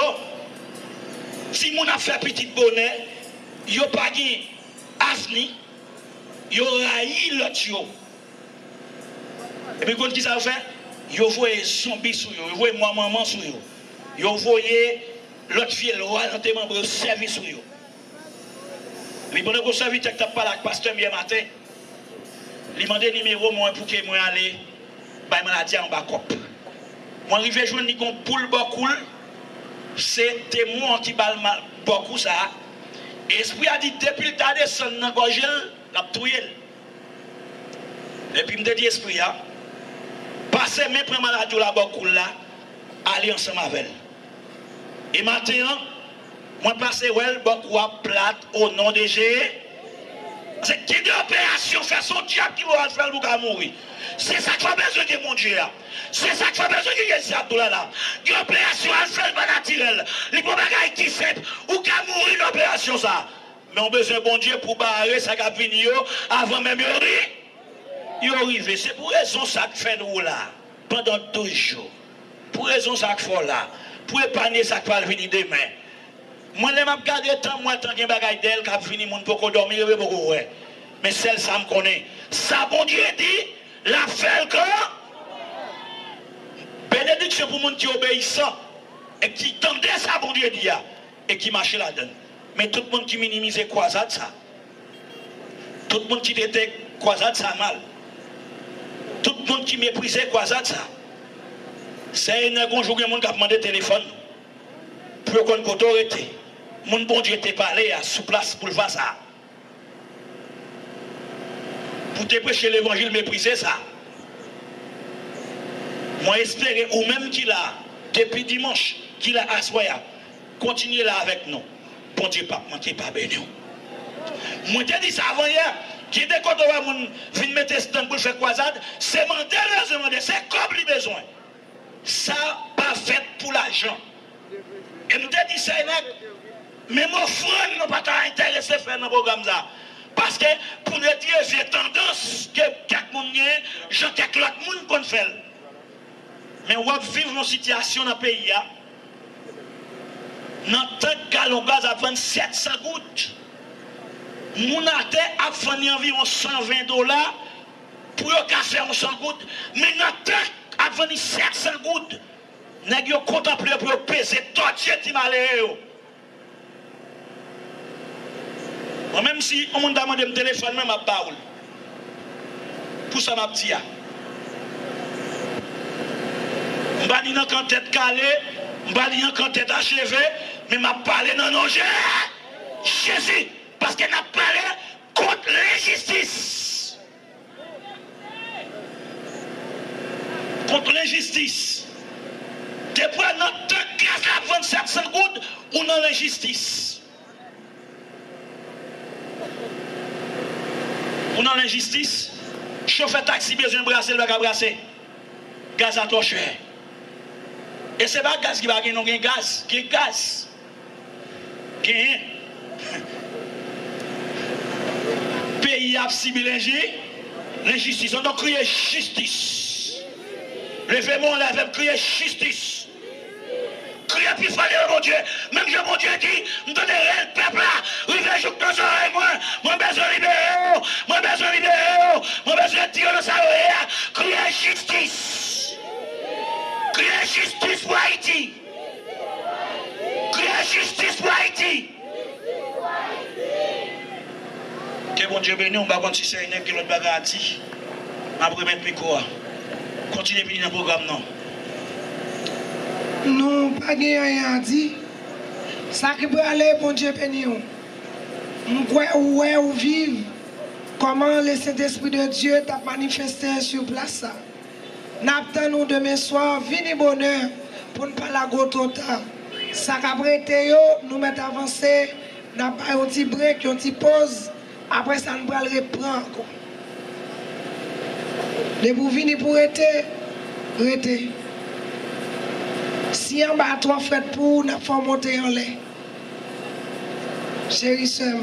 si mon a fait petit bonnet, il n'y a pas de asni, il y aura eu l'autre. Et puis, quand ça fait? Yo voyez zombie sur yo, yo voyez moi maman sur yo. Yo voyez l'autre fille le roi dans tes membres service sur yo. Les bonnes que service que t'as parlé avec pasteur hier matin. Il m'a demandé numéro moi pour que moi aller ba maladie en backup. Moi arrivé joindre ni poule beaucoup. C'est témoin qui bal beaucoup ça. Esprit a dit depuis le tas descend dans gorgel, l'a touyer. Et puis me dit esprit a passer mes prendre maladie la beaucoup là, aller ensemble avec elle. Et maintenant, moi passer well beaucoup à plate au nom de Jésus. C'est qu'il y a une opération, fait son diable qui va faire pour mourir. C'est ça qu'il a besoin de mon Dieu. C'est ça qu'il a besoin de Jésus là. Une opération à faire pas naturelle. Les bagages qui fait ou qu'à mourir l'opération ça. Mais on a besoin de bon Dieu pour barrer ça qui a fini avant même il arrive. C'est pour raison ça que fait nous là pendant 2 jours. Pour raison ça que fait là. Pour épargner ça qui va venir demain. Moi, je vais regarder tant moi tant qu'il y a des bagages d'elle qui a fini mon pour dormir beaucoup ouais. Mais celle ça me connaît. Ça bon Dieu dit la fait que bénédiction pour monde qui obéissant et qui tendait ça bon Dieu dit et qui marchait là-dedans. Mais tout le monde qui minimisait croisade ça. Tout le monde qui était croisade ça mal. Tout le monde qui méprisait croisade ça. C'est un jour que monde qui a demandé téléphone pour qu'on autorité. Mon bon Dieu était parlé à sous place pour le faire ça. Pour te prêcher l'évangile, mépriser ça. Moi, espérer, ou même qu'il a, depuis dimanche, qu'il a assoya, continuez là avec nous. Bon Dieu, pas manquer, pas béni. Moi, je dit ça avant hier, qui dès qu'on va venir mettre stand pour faire croisade, c'est demander, c'est comme les besoins. Ça, pas fait pour l'argent. Et nous te dit ça, mais mon frère, nous pas intéressé à faire dans le programme ça. Parce que pour le dire, j'ai tendance que quelques monde gens quelques autres monde qu'on fait. Mais on va vivre une situation dans le pays. Dans tant de gallons gaz à vendre 700 gouttes. Mon athée a vendu environ $120 pour faire 100 gouttes. Mais dans tant a vendu 700 gouttes. Nèg yo contemplé pour peser tortier ti malheureux. Même si on m'a demandé mon téléphone même à Paul. Pour ça m'a dit. M'ba ni nan kan tête calée, m'ba ni nan kan tête achevée, mais m'a parlé dans non Jésus parce qu'il n'a parlé contre l'injustice. Contre l'injustice. Depuis notre gaz à 2700 gouttes, ou dans l'injustice. Ou dans l'injustice, chauffeur taxi besoin de brasser, le bac brasser. Gaz à torcher. Et c'est pas gaz qui va gagner, non, gaz. Qui est gaz. Qui est. Pays a ciblé l'injustice. On a crié justice. Levez-moi, levez-moi, crier justice. Crier plus fort, mon Dieu. Même que mon Dieu dit, nous donnons le peuple là. Rive jour dans oreilles, moi besoin de libérer. Moi besoin de libérer. Moi besoin de tirer dans sa oreille. Crier justice. Crier justice pour Haïti. Crier justice pour Haïti. Que bon Dieu béni, on va continuer à faire une autre bagarre. Après, mettre micro. Continuez à venir dans le programme, non? Nous pas rien à dire. Ça qui peut aller, bon Dieu béni. Nous croyons où vivre. Comment le Saint-Esprit de Dieu t'a manifesté sur place. Nous attendons demain soir, vini bonheur pour ne pas la goûter. Ça qui a prêté, nous mettons avancé, nous avons un petit break, un petit pause. Après ça, nous allons reprendre. De vous venir pour arrêter. Si en bas, toi, faites pour, nous faut monter en l'air. Chérie, sœur.